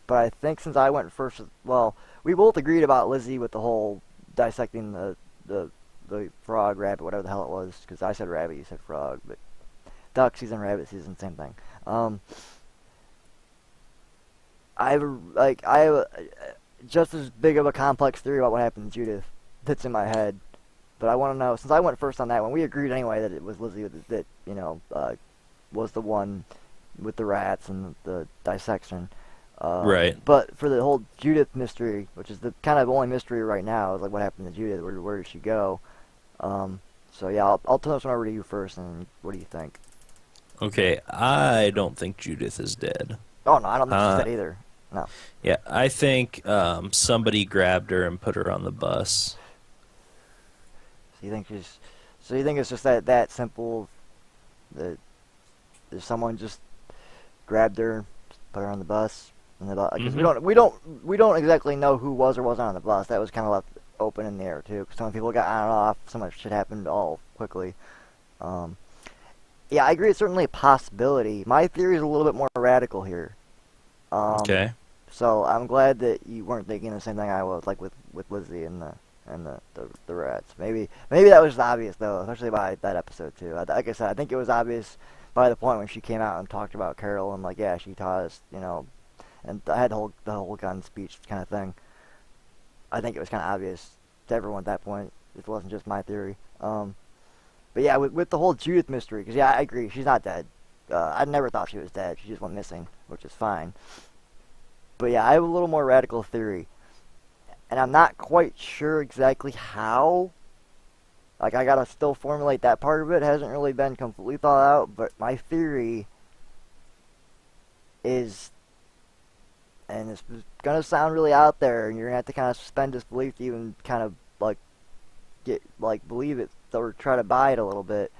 But I think since I went first, well, we both agreed about Lizzie with the whole dissecting the the frog, rabbit, whatever the hell it was, because I said rabbit, you said frog, but duck season, rabbit season, same thing. I have just as big of a complex theory about what happened to Judith that's in my head, but I want to know, since I went first on that one, we agreed anyway that it was Lizzie that was the one with the rats and the dissection. Right. But for the whole Judith mystery, which is the kind of only mystery right now, is like what happened to Judith, where did she go? So yeah, I'll turn this one over to you first, and what do you think? Okay, I don't think Judith is dead. Oh no, I don't think she's dead either. No. Yeah, I think somebody grabbed her and put her on the bus. So you think it's just that simple? That someone just grabbed her, put her on the bus, and because we don't exactly know who was or wasn't on the bus. That was kind of left open in the air too, because some people got on and off. So much shit happened all quickly. Yeah, I agree. It's certainly a possibility. My theory is a little bit more radical here. Okay. So I'm glad that you weren't thinking the same thing I was, like with Lizzie and the rats. Maybe that was obvious though, especially by that episode too. Like I said, I think it was obvious by the point when she came out and talked about Carol and like, yeah, she taught us, and I had the whole gun speech kind of thing. I think it was kind of obvious to everyone at that point. It wasn't just my theory. But yeah, with the whole Judith mystery, because yeah, I agree, she's not dead. I never thought she was dead. She just went missing, which is fine. But yeah, I have a little more radical theory. And I'm not quite sure exactly how. Like, I gotta still formulate that part of it. It hasn't really been completely thought out. But my theory is, and it's gonna sound really out there, and you're gonna have to kind of suspend disbelief to even kind of, believe it, or try to buy it a little bit.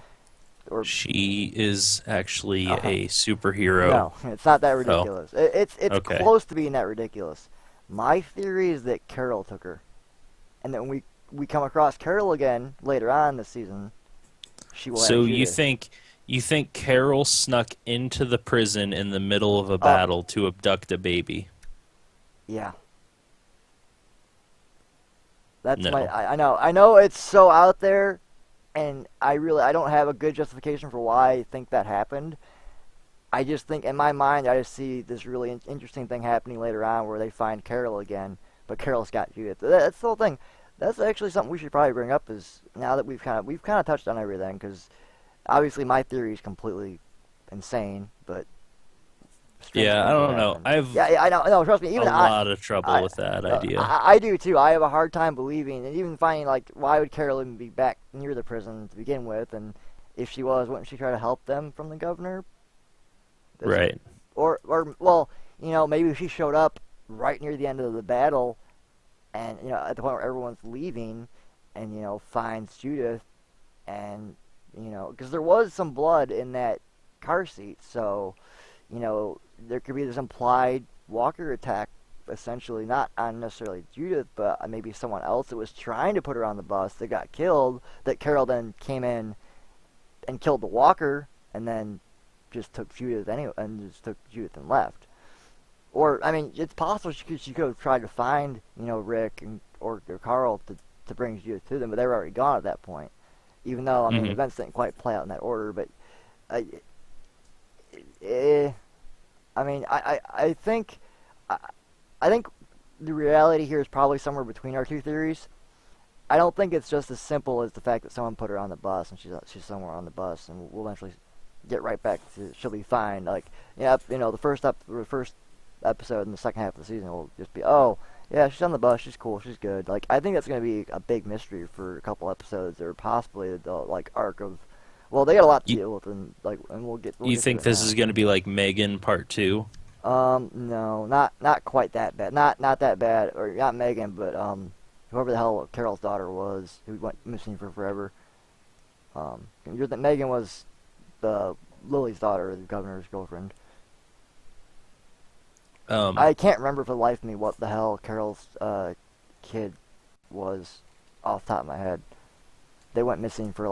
Or she is actually a superhero. No, it's not that ridiculous. Oh. It's Okay. close to being that ridiculous. My theory is that Carol took her, and then we come across Carol again later on this season. She will. So you think Carol snuck into the prison in the middle of a battle to abduct a baby? Yeah. That's No. I know it's so out there, and I don't have a good justification for why I think that happened. I just think, in my mind, I just see this really interesting thing happening later on where they find Carol again, but Carol's got Judith. That's the whole thing. That's actually something we should probably bring up, is now that we've kind of touched on everything, because obviously my theory is completely insane, but Yeah, I don't know. I know. No, trust me. Even a lot of trouble with that idea. I do too. I have a hard time believing, and even finding, like, why would Carol even be back near the prison to begin with? And if she was, wouldn't she try to help them from the governor? Right. Or well, maybe she showed up right near the end of the battle, and at the point where everyone's leaving, and finds Judith, and because there was some blood in that car seat, so there could be this implied Walker attack, essentially not on necessarily Judith, but maybe someone else that was trying to put her on the bus that got killed. That Carol then came in and killed the Walker, and then just took Judith anyway, and left. Or, I mean, it's possible she could have tried to find, Rick or Carl to bring Judith to them, but they were already gone at that point. Even though, I mean, events didn't quite play out in that order, but I think the reality here is probably somewhere between our two theories. I don't think it's just as simple as the fact that someone put her on the bus and she's somewhere on the bus, and we'll eventually get right back to she'll be fine. Like, the first episode in the second half of the season will just be, oh yeah, she's on the bus, she's cool, she's good. Like, I think that's going to be a big mystery for a couple episodes, or possibly the arc of. Well, they got a lot to deal with, and we'll get. You think this is going to be like Megan Part 2? No, not quite that bad. Not that bad, or not Megan, but whoever the hell Carol's daughter was, who went missing for forever. Megan was the Lily's daughter, the governor's girlfriend. I can't remember for the life of me what the hell Carol's kid was off the top of my head. They went missing for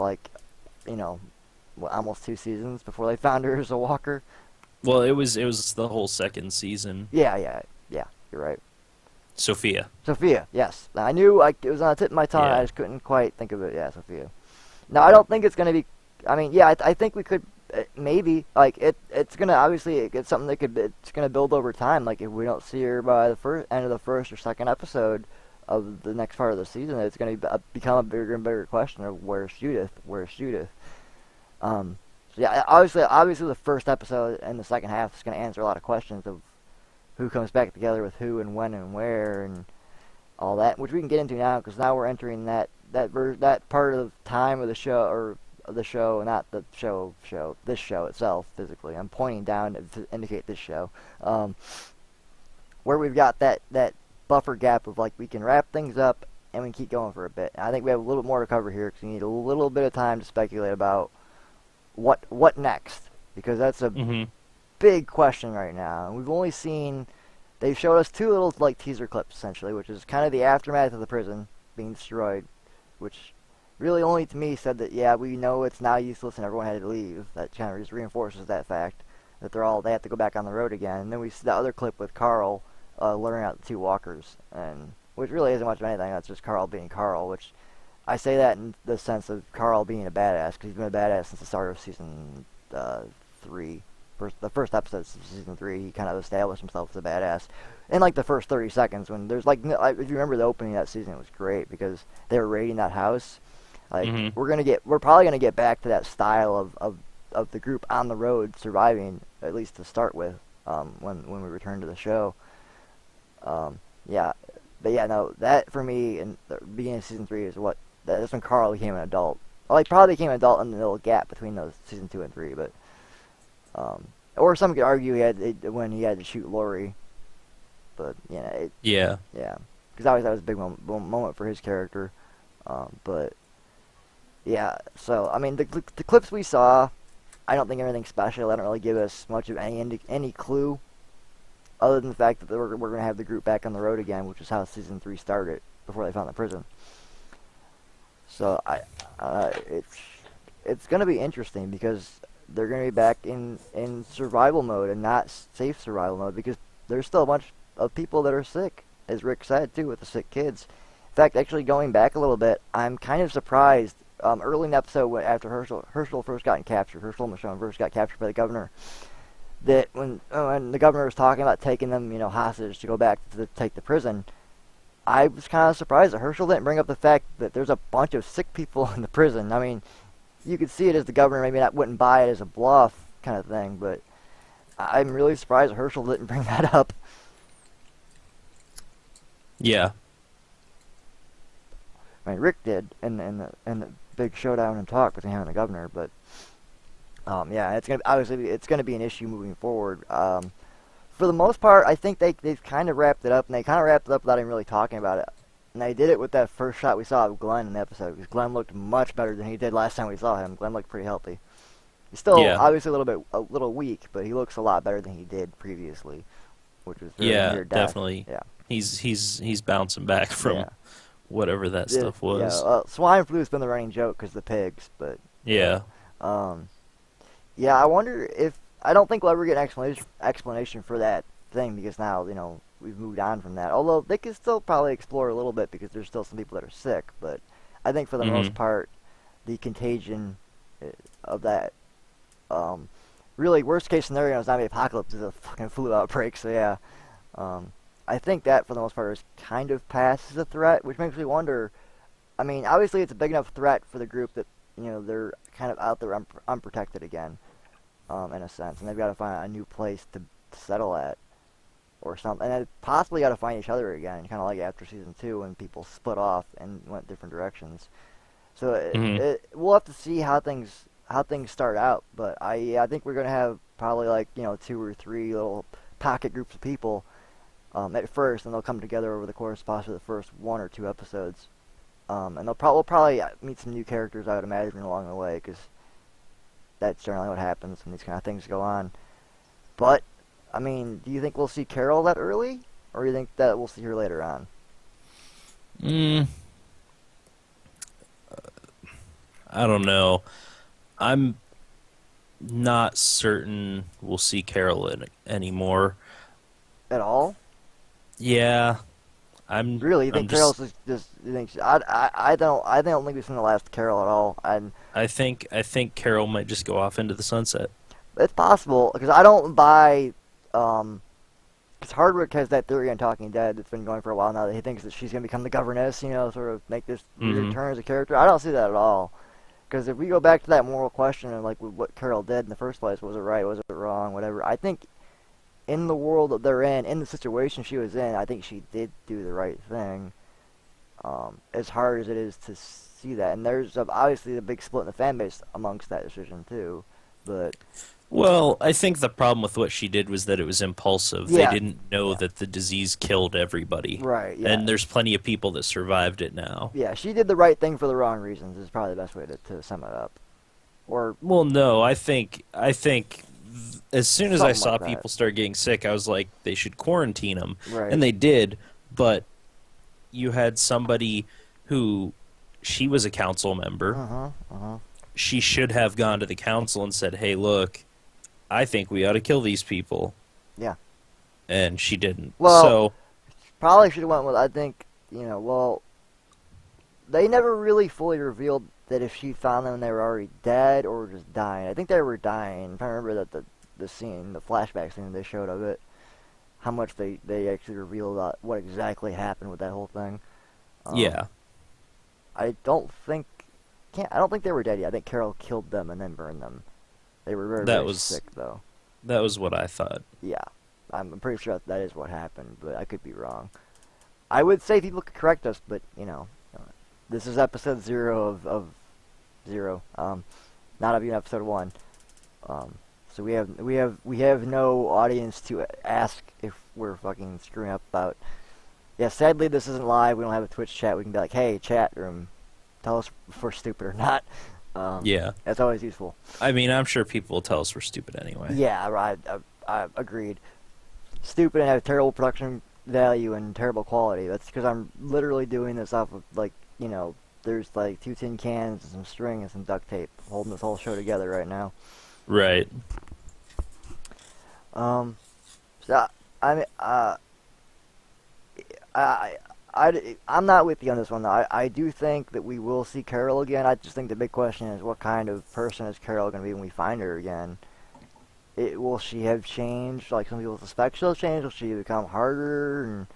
almost 2 seasons before they found her as a walker. Well, it was the whole second season. Yeah, you're right. Sophia. Sophia, yes. I knew it was on the tip of my tongue. Yeah. I just couldn't quite think of it. Yeah, Sophia. No, I don't think it's going to be. I mean, yeah, I think we could maybe like it's going to obviously it's something that it's going to build over time. Like if we don't see her by the end of the first or second episode of the next part of the season, it's going to become a bigger and bigger question of where's Judith? Where's Judith? So yeah, obviously the first episode and the second half is going to answer a lot of questions of who comes back together with who and when and where and all that, which we can get into now because now we're entering that part of time of the show, or of the show, not the show, this show itself physically. I'm pointing down to indicate this show, where we've got that buffer gap of like we can wrap things up and we can keep going for a bit. I think we have a little bit more to cover here because we need a little bit of time to speculate about what next, because that's a big question right now. And we've only seen, they've showed us two little like teaser clips essentially, which is kind of the aftermath of the prison being destroyed, which really only to me said that yeah, we know it's now useless and everyone had to leave. That kind of just reinforces that fact that they have to go back on the road again. And then we see the other clip with Carl luring out the two walkers, and which really isn't much of anything. That's just Carl being Carl, which I say that in the sense of Carl being a badass because he's been a badass since the start of season 3. The first episode of season 3, he kind of established himself as a badass. In like the first 30 seconds, when there's like, if you remember the opening of that season, it was great because they were raiding that house. Like we're probably gonna get back to that style of the group on the road surviving, at least to start with, when we return to the show. Yeah, but yeah, no, that for me in the beginning of season 3 is that's when Carl became an adult. Well, he probably became an adult in the little gap between those season 2 and 3, but. Or some could argue when he had to shoot Lori, but you know, yeah, because that was a big moment for his character. But yeah, so I mean, the clips we saw, I don't think anything special. They don't really give us much of any clue, other than the fact that we're going to have the group back on the road again, which is how season 3 started before they found the prison. So it's going to be interesting because they're going to be back in survival mode and not safe survival mode because there's still a bunch of people that are sick, as Rick said, too, with the sick kids. In fact, actually going back a little bit, I'm kind of surprised. Early in the episode, after Herschel first got captured, Herschel and Michonne first got captured by the governor, that when the governor was talking about taking them, hostage to go back to take the prison, I was kind of surprised that Herschel didn't bring up the fact that there's a bunch of sick people in the prison. I mean, you could see it as the governor maybe wouldn't buy it as a bluff kind of thing, but I'm really surprised Herschel didn't bring that up. Yeah. I mean, Rick did in the big showdown and talk between him and the governor, but yeah, it's gonna be an issue moving forward. For the most part, I think they've kind of wrapped it up, and they kind of wrapped it up without even really talking about it. And they did it with that first shot we saw of Glenn in the episode, because Glenn looked much better than he did last time we saw him. Glenn looked pretty healthy. He's still obviously a little weak, but he looks a lot better than he did previously, which was really near death. Definitely. Yeah, he's bouncing back from whatever that stuff was. Yeah, swine flu's been the running joke because the pigs, but yeah. Yeah, I wonder if I don't think we'll ever get an explanation for that thing because now we've moved on from that. Although they could still probably explore a little bit because there's still some people that are sick. But I think for the most part, the contagion of that, really worst case scenario is zombie apocalypse is a fucking flu outbreak. So yeah, I think that for the most part is kind of past as a threat, which makes me wonder. I mean, obviously it's a big enough threat for the group that they're kind of out there unprotected again, in a sense, and they've got to find a new place to settle at. Or something, and they possibly got to find each other again, kind of like after season 2 when people split off and went different directions. So we'll have to see how things start out. But I think we're gonna have probably like 2 or 3 little pocket groups of people at first, and they'll come together over the course possibly the first 1 or 2 episodes, and we'll probably meet some new characters, I would imagine, along the way, because that's generally what happens when these kind of things go on. But I mean, do you think we'll see Carol that early, or do you think that we'll see her later on? I don't know. I'm not certain we'll see Carol anymore. At all? Yeah. Really, you think Carol's just you think I don't think we've seen the last Carol at all. And I think Carol might just go off into the sunset. it's possible because I don't buy. Because Hardwick has that theory on Talking Dead that's been going for a while now that he thinks that she's going to become the governess, you know, sort of make this weird turn as a character. I don't see that at all. Because if we go back to that moral question of like what Carol did in the first place, was it right, was it wrong, whatever, I think in the world that they're in the situation she was in, I think she did do the right thing. As hard as it is to see that. And there's obviously a big split in the fan base amongst that decision too. But... Well, I think the problem with what she did was that it was impulsive. Yeah. They didn't know that the disease killed everybody. Right, yeah. And there's plenty of people that survived it now. Yeah, she did the right thing for the wrong reasons is probably the best way to sum it up. Or Well, no, I think as soon as I saw like that. people start getting sick, I was like, they should quarantine them. Right. And they did, but you had somebody who, she was a council member. She should have gone to the council and said, hey, look, I think we ought to kill these people. Yeah. And she didn't. Well, So probably should have went with, I think, you know, well, they never really fully revealed that if she found them and they were already dead or just dying. I think they were dying. If I remember that the scene, the flashback scene they showed of it, how much they actually revealed about what exactly happened with that whole thing. yeah. I don't think they were dead yet. I think Carol killed them and then burned them. They were very sick, though. That was what I thought. Yeah. I'm pretty sure that is what happened, but I could be wrong. I would say people could correct us, but, you know, this is episode 0 of 0. Not even episode 1. So we have no audience to ask if we're fucking screwing up about... Yeah, sadly this isn't live. We don't have a Twitch chat. We can be like, hey, chat room, tell us if we're stupid or not. Yeah. That's always useful. I mean, I'm sure people will tell us we're stupid anyway. Yeah, right. I agreed. Stupid and have terrible production value and terrible quality. That's because I'm literally doing this off of, like, you know, there's like 2 tin cans and some string and some duct tape holding this whole show together right now. Right. So, I mean, I'm not with you on this one, though. I do think that we will see Carol again. I just think the big question is what kind of person is Carol going to be when we find her again? Will she have changed, like some people suspect she'll change? Will she become harder and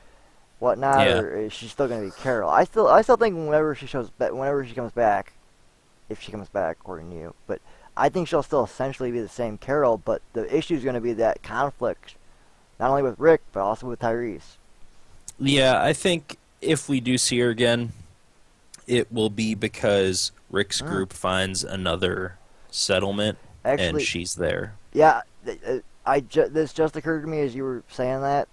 whatnot? Yeah. Or is she still going to be Carol? I still think whenever she comes back, if she comes back, according to you, but I think she'll still essentially be the same Carol, but the issue is going to be that conflict, not only with Rick, but also with Tyrese. Yeah, I think if we do see her again, it will be because Rick's group finds another settlement, Actually, and she's there. Yeah, this just occurred to me as you were saying that.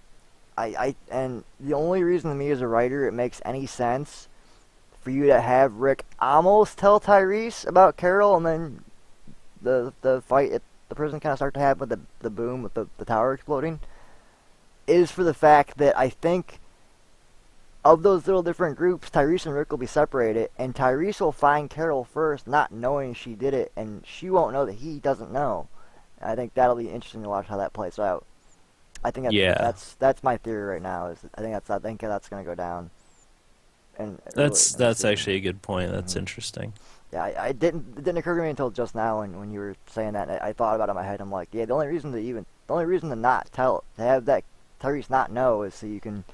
And the only reason to me as a writer it makes any sense for you to have Rick almost tell Tyrese about Carol, and then the fight at the prison kind of start to happen with the boom with the tower exploding, is for the fact that I think of those little different groups, Tyrese and Rick will be separated, and Tyrese will find Carol first, not knowing she did it, and she won't know that he doesn't know. I think that'll be interesting to watch how that plays out. I think that's my theory right now. I think that's going to go down. And That's actually a good point. That's interesting. Yeah, it didn't occur to me until just now when you were saying that. I thought about it in my head. I'm like, yeah, the only reason to not tell, to have that Tyrese not know, is so you can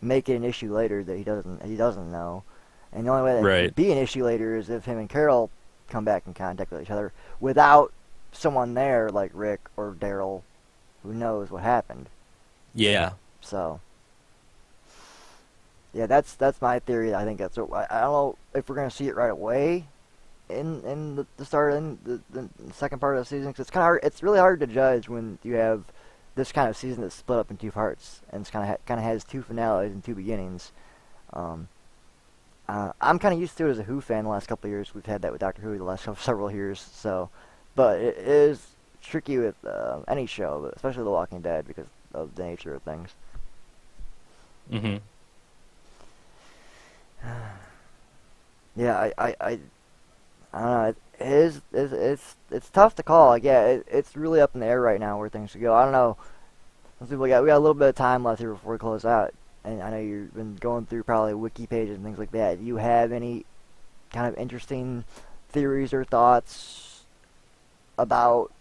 make it an issue later that he doesn't know. And the only way that it could be an issue later is if him and Carol come back in contact with each other without someone there like Rick or Daryl who knows what happened. Yeah. So, yeah, that's my theory. I think that's what, I don't know if we're gonna see it right away in the start in the second part of the season, because it's really hard to judge when you have this kind of season that's split up in 2 parts and it's kind of has 2 finales and 2 beginnings. I'm kind of used to it as a Who fan the last couple of years. We've had that with Doctor Who the last several years. So, but it is tricky with any show, but especially The Walking Dead because of the nature of things. Mm-hmm. Yeah, I don't know. It's tough to call. Like, yeah, it's really up in the air right now where things should go. I don't know. We got a little bit of time left here before we close out. and I know you've been going through probably wiki pages and things like that. Do you have any kind of interesting theories or thoughts about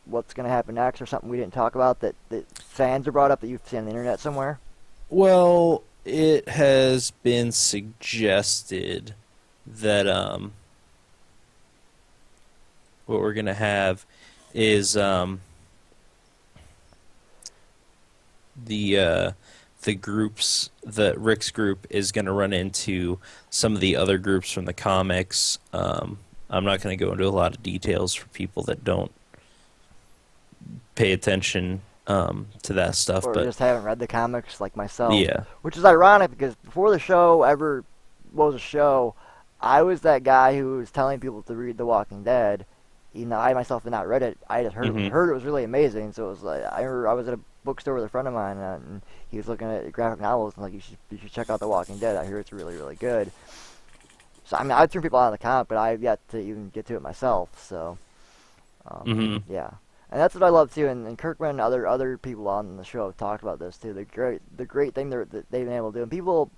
what's going to happen next, or something we didn't talk about that fans are brought up that you've seen on the internet somewhere? Well, it has been suggested that what we're gonna have is the groups that Rick's group is gonna run into some of the other groups from the comics. I'm not gonna go into a lot of details for people that don't pay attention to that stuff, Or but just haven't read the comics like myself. yeah. Which is ironic because before the show ever was a show, I was that guy who was telling people to read The Walking Dead. Even though I myself had not read it, I just heard it was really amazing. So it was like I remember I was at a bookstore with a friend of mine, and he was looking at graphic novels and like, you should check out The Walking Dead. I hear it's really, really good. So I mean, I'd turn people out of the comic, but I've yet to even get to it myself. So yeah. And that's what I love too, and Kirkman and other people on the show have talked about this too. The great thing that they've been able to do. And people,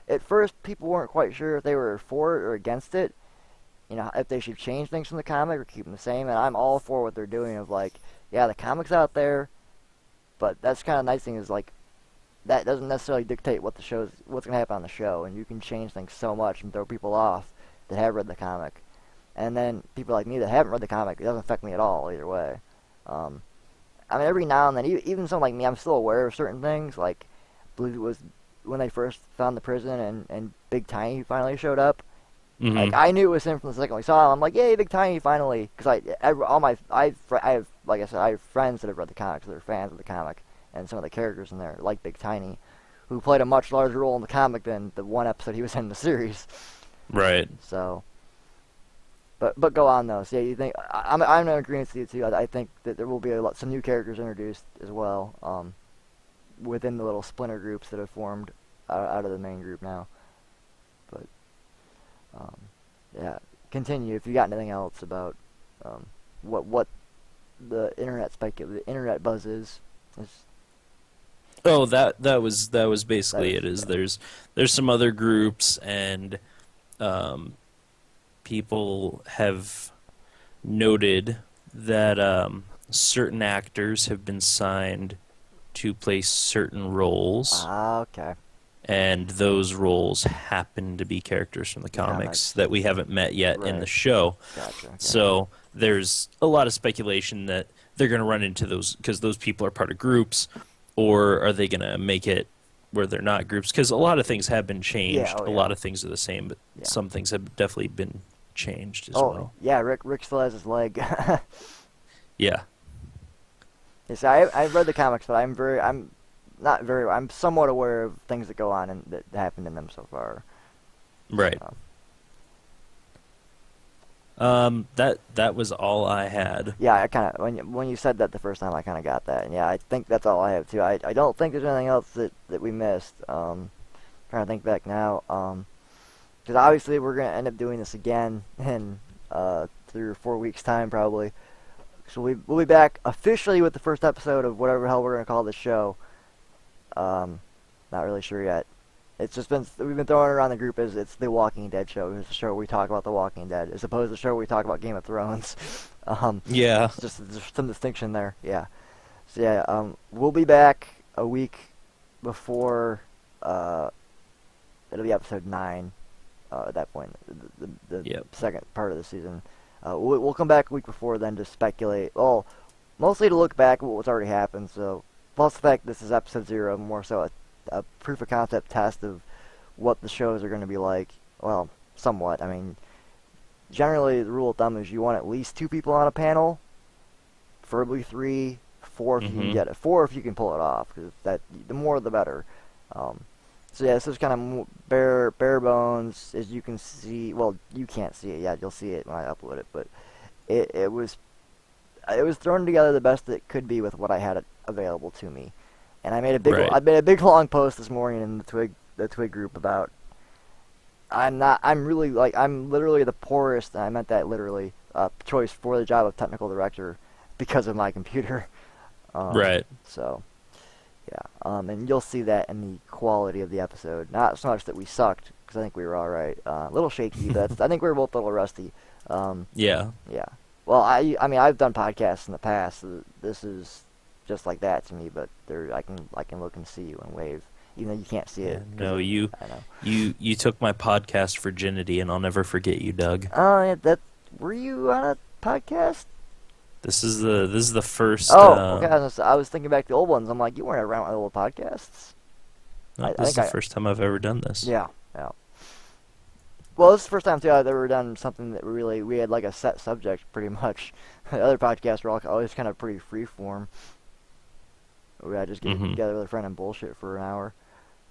at first, people weren't quite sure if they were for it or against it. You know, if they should change things from the comic or keep them the same. And I'm all for what they're doing. Of like, yeah, the comic's out there, but that's kind of nice thing is like, that doesn't necessarily dictate what's gonna happen on the show, and you can change things so much and throw people off that have read the comic. And then people like me that haven't read the comic, it doesn't affect me at all either way. I mean, every now and then, even someone like me, I'm still aware of certain things. Like, I believe it was when they first found the prison and Big Tiny finally showed up. Like, I knew it was him from the second we saw him. I'm like, yay, Big Tiny finally! Because I have like I said, I have friends that have read the comics, that are fans of the comic, and some of the characters in there, like Big Tiny, who played a much larger role in the comic than the one episode he was in the series. Right. So. But go on though. So yeah, you think I'm in agreement with you too. I think that there will be some new characters introduced as well, within the little splinter groups that have formed out of the main group now. But yeah, continue if you got anything else about what the internet buzz is. Oh, that was basically it. Is there's some other groups and people have noted that certain actors have been signed to play certain roles. Ah, okay. And those roles happen to be characters from the comics that we haven't met yet in the show. Gotcha. So there's a lot of speculation that they're going to run into those because those people are part of groups, or are they going to make it where they're not groups? Because a lot of things have been changed. A lot of things are the same, but some things have definitely been changed as well. Yeah, Rick still has his leg. Yeah. Yes, I've read the comics, but I'm somewhat aware of things that go on and that happened in them so far. Right. That was all I had. Yeah, I kind of when you said that the first time, I kind of got that, and yeah, I think that's all I have too. I don't think there's anything else that we missed. Trying to think back now, because obviously we're gonna end up doing this again in 3 or 4 weeks time probably. So we'll be back officially with the first episode of whatever the hell we're gonna call this show. Not really sure yet. It's just we've been throwing it around the group as it's the Walking Dead show. It's the show where we talk about the Walking Dead, as opposed to the show where we talk about Game of Thrones. Yeah. There's some distinction there. Yeah. So yeah, we'll be back a week before. It'll be episode 9. At that point, the second part of the season. We'll come back a week before then to speculate. Well, mostly to look back at what's already happened. So, plus the fact this is episode 0, more so a proof of concept test of what the shows are going to be like. Well, somewhat. I mean, generally the rule of thumb is you want at least 2 people on a panel, preferably 3, 4 if you can get it. 4 if you can pull it off, because the more the better. So yeah, this is kind of bare bones, as you can see. Well, you can't see it yet. You'll see it when I upload it, but it was thrown together the best it could be with what I had available to me. And I made a big long post this morning in the Twig group about I'm literally the poorest, and I meant that literally, choice for the job of technical director because of my computer. Right. So Yeah, and you'll see that in the quality of the episode. Not so much that we sucked, because I think we were all right. A little shaky, but I think we were both a little rusty. Yeah. Yeah. Well, I mean, I've done podcasts in the past. So this is just like that to me, but I can look and see you and wave, even though you can't see it. No, I know. you took my podcast virginity, and I'll never forget you, Doug. Oh, yeah, were you on a podcast? This is the first. Oh, okay. I was thinking back to the old ones. I'm like, you weren't around with old podcasts. No, this is the first time I've ever done this. Yeah. Well, this is the first time too I've ever done something that we had like a set subject pretty much. The other podcasts were always kind of pretty freeform. We I just get together with a friend and bullshit for an hour.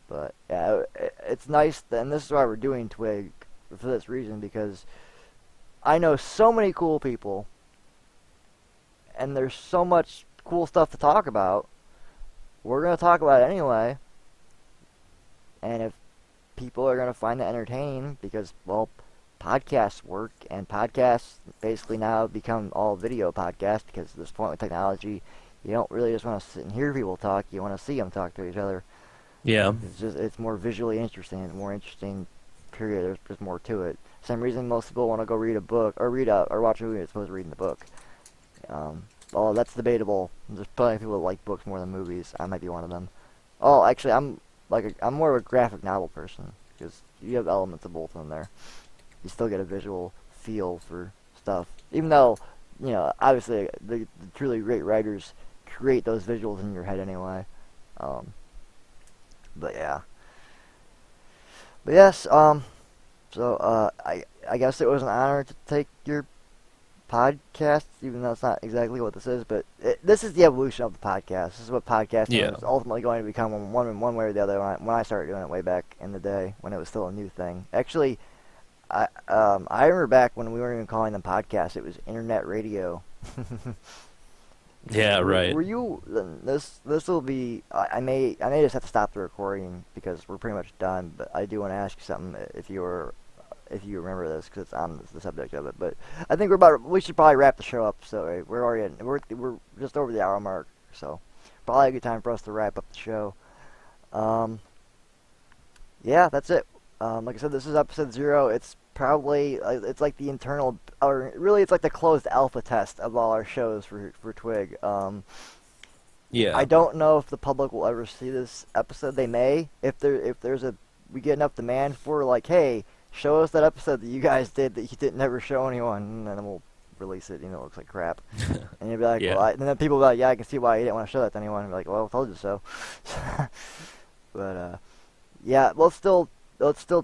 But yeah, it's nice, and this is why we're doing Twig for this reason, because I know so many cool people, and there's so much cool stuff to talk about. We're gonna talk about it anyway, and if people are going to find that entertaining, because, well, podcasts work, and podcasts basically now become all video podcasts, because at this point with technology, you don't really just want to sit and hear people talk, you want to see them talk to each other. Yeah. It's more visually interesting, it's more interesting, period. There's more to it. Same reason most people want to go read a book, or watch a movie as opposed to reading the book. Well, that's debatable. There's plenty of people that like books more than movies. I might be one of them. Oh, actually, I'm more of a graphic novel person, because you have elements of both in there. You still get a visual feel for stuff, even though, obviously the truly great writers create those visuals in your head anyway. But yeah. But yes. So I guess it was an honor to take your podcast, even though it's not exactly what this is, but this is the evolution of the podcast. This is what podcasting is ultimately going to become one way or the other when I started doing it way back in the day, when it was still a new thing. Actually, I remember back when we weren't even calling them podcasts, it was internet radio. Yeah, right. Were you, this will be, I may just have to stop the recording because we're pretty much done, but I do want to ask you something if you remember this, because it's on the subject of it. But I think we should probably wrap the show up. So we're just over the hour mark. So probably a good time for us to wrap up the show. Yeah, that's it. Like I said, this is episode 0. It's probably it's like the internal, or really it's like the closed alpha test of all our shows for Twig. Yeah. I don't know if the public will ever see this episode. They may, if we get enough demand for, like, hey, show us that episode that you guys did that you didn't ever show anyone, and then we'll release it. It looks like crap. And you'll be like, yeah. well, and then people will be like, yeah, I can see why you didn't want to show that to anyone. And be like, well, I told you so. But yeah, let's still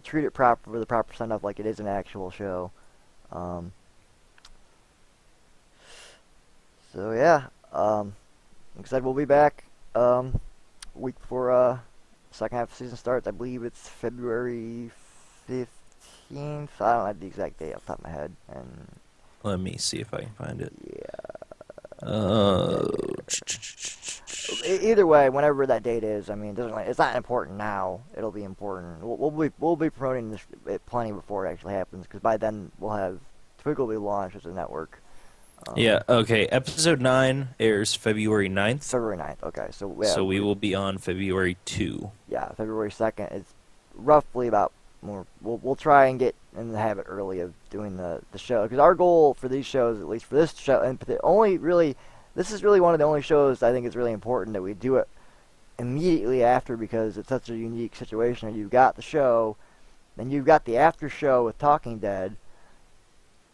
treat it proper, with a proper send up, like it is an actual show. So yeah, like I said, we'll be back week before second half of the season starts. I believe it's February 15th. I don't have the exact date off the top of my head. And let me see if I can find it. Either way, whenever that date is, I mean, it's not important now. It'll be important. We'll be promoting this plenty before it actually happens, because by then Twig will be launched as a network. Yeah. Okay. Episode 9 airs February 9th. February 9th. Okay. So yeah, So we will be on February 2. Yeah, February 2nd. It's roughly about more. We'll try and get in the habit early of doing the show, because our goal for these shows, at least for this show, and this is really one of the only shows I think it's really important that we do it immediately after, because it's such a unique situation. You've got the show, then you've got the after show with Talking Dead.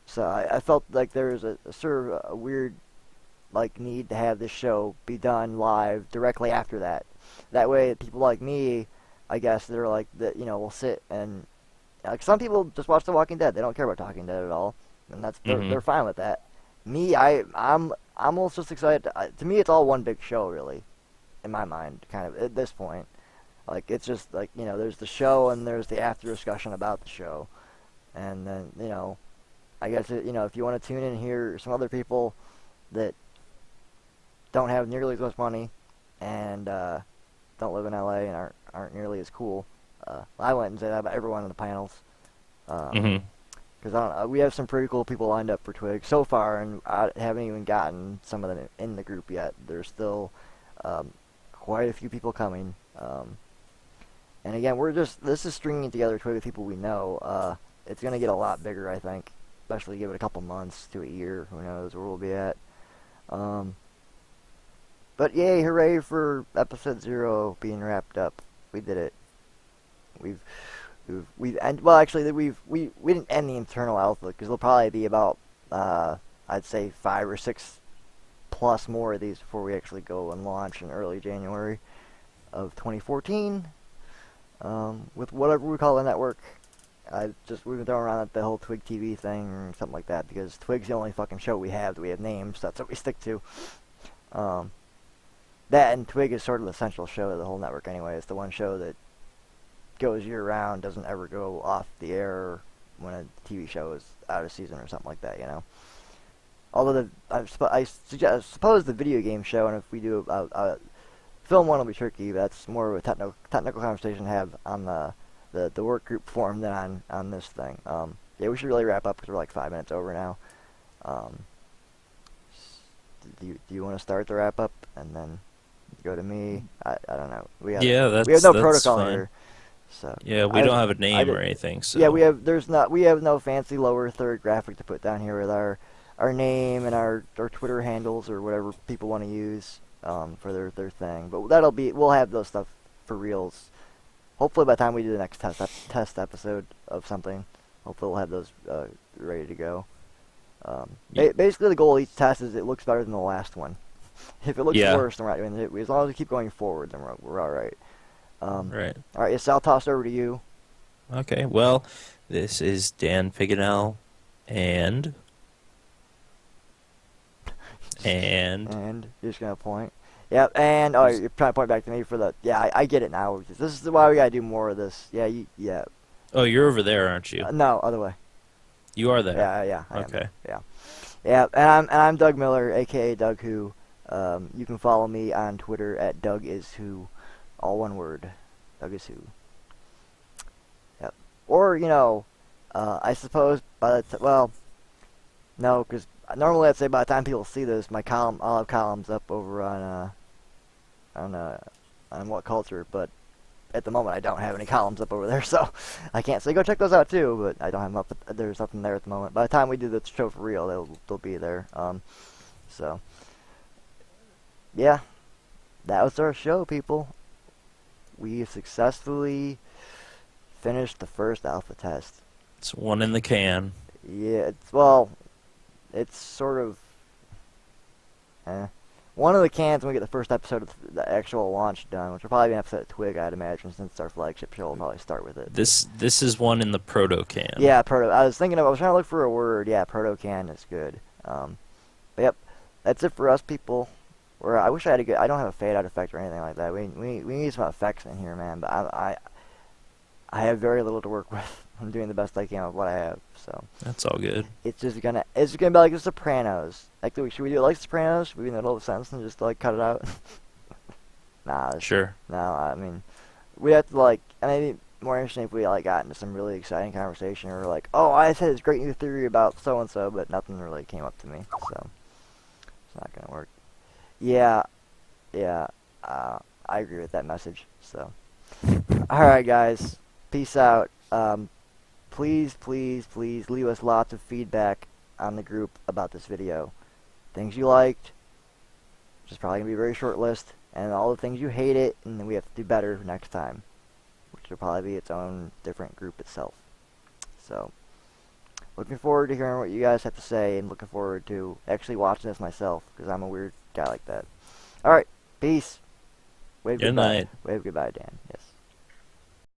So I felt like there was a sort of a weird need to have this show be done live directly after that. That way, people like me, I guess, they're like that. Will sit and some people just watch The Walking Dead. They don't care about Talking Dead at all, and they're fine with that. Me, I'm almost just excited. To me, it's all one big show, really, in my mind, kind of at this point. Like, it's just like, there's the show and there's the after discussion about the show, and then I guess if you want to tune in here, some other people that don't have nearly as much money and don't live in LA and aren't nearly as cool. I went and said that about everyone in the panels. Because we have some pretty cool people lined up for Twig so far, and I haven't even gotten some of them in the group yet. There's still quite a few people coming. And again, this is stringing together Twig with people we know. It's going to get a lot bigger, I think. Especially give it a couple months to a year. Who knows where we'll be at. But yay, hooray for episode 0 being wrapped up. We did it. We didn't end the internal alpha because there'll probably be about I'd say 5 or 6 plus more of these before we actually go and launch in early January of 2014 with whatever we call the network. We've been throwing around the whole Twig TV thing or something like that because Twig's the only fucking show we have that we have names, so that's what we stick to. That and Twig is sort of the central show of the whole network anyway. It's the one show that goes year-round, doesn't ever go off the air when a TV show is out of season or something like that, you know. Although I suppose the video game show, and if we do film one will be tricky, but that's more of a technical conversation to have on the work group forum than on this thing. Yeah, we should really wrap up because we're like 5 minutes over now. Do you want to start the wrap up and then go to me? I don't know. We have no protocol fine. Here. So yeah, we don't have a name or anything. So yeah, we have no fancy lower third graphic to put down here with our name and our Twitter handles or whatever people want to use for their thing. But we'll have those stuff for reals. Hopefully by the time we do the next test episode of something, hopefully we'll have those ready to go. Basically, the goal of each test is it looks better than the last one. If it looks worse, then we're not doing it. As long as we keep going forward, then we're all right. Right. All right, so I'll toss it over to you. Okay, well, this is Dan Piganell, and you're just gonna point. Yep, and you're trying to point back to me for the. Yeah, I get it now. This is why we gotta do more of this. Yeah, yeah. Oh, you're over there, aren't you? No, other way. You are there. Yeah. Okay. Yeah, and I'm Doug Miller, aka Doug Who. You can follow me on Twitter at DougIsWho, all one word. Doug is Who. Yep. Or I suppose no, because normally I'd say by the time people see this, I'll have columns up over on What Culture, but at the moment I don't have any columns up over there, so I can't say go check those out too. But I don't have them up. There's nothing there at the moment. By the time we do the show for real, they'll be there. So yeah, that was our show, people. We successfully finished the first alpha test. It's one in the can. Yeah, it's sort of one of the cans when we get the first episode of the actual launch done, which will probably be an episode of Twig, I'd imagine, since it's our flagship show. We'll probably start with it. This is one in the proto can. Yeah, proto. I was trying to look for a word. Yeah, proto can is good. But yep, that's it for us, people. I wish I had I don't have a fade out effect or anything like that. We need some effects in here, man. But I have very little to work with. I'm doing the best I can with what I have, so that's all good. It's gonna be like The Sopranos. Should we do it like The Sopranos? Should we be in the middle of a sentence and just cut it out? Nah. Sure. No, I mean, we have to I mean, it'd be more interesting if we got into some really exciting conversation or oh, I said this great new theory about so and so, but nothing really came up to me, so it's not gonna work. Yeah. I agree with that message. So, all right, guys, peace out. Please leave us lots of feedback on the group about this video. Things you liked, which is probably going to be a very short list, and all the things you hated, and then we have to do better next time, which will probably be its own different group itself. So, looking forward to hearing what you guys have to say, and looking forward to actually watching this myself, because I'm a weird guy like that. Alright, peace. Wave Good goodbye. night. Wave goodbye, Dan. Yes.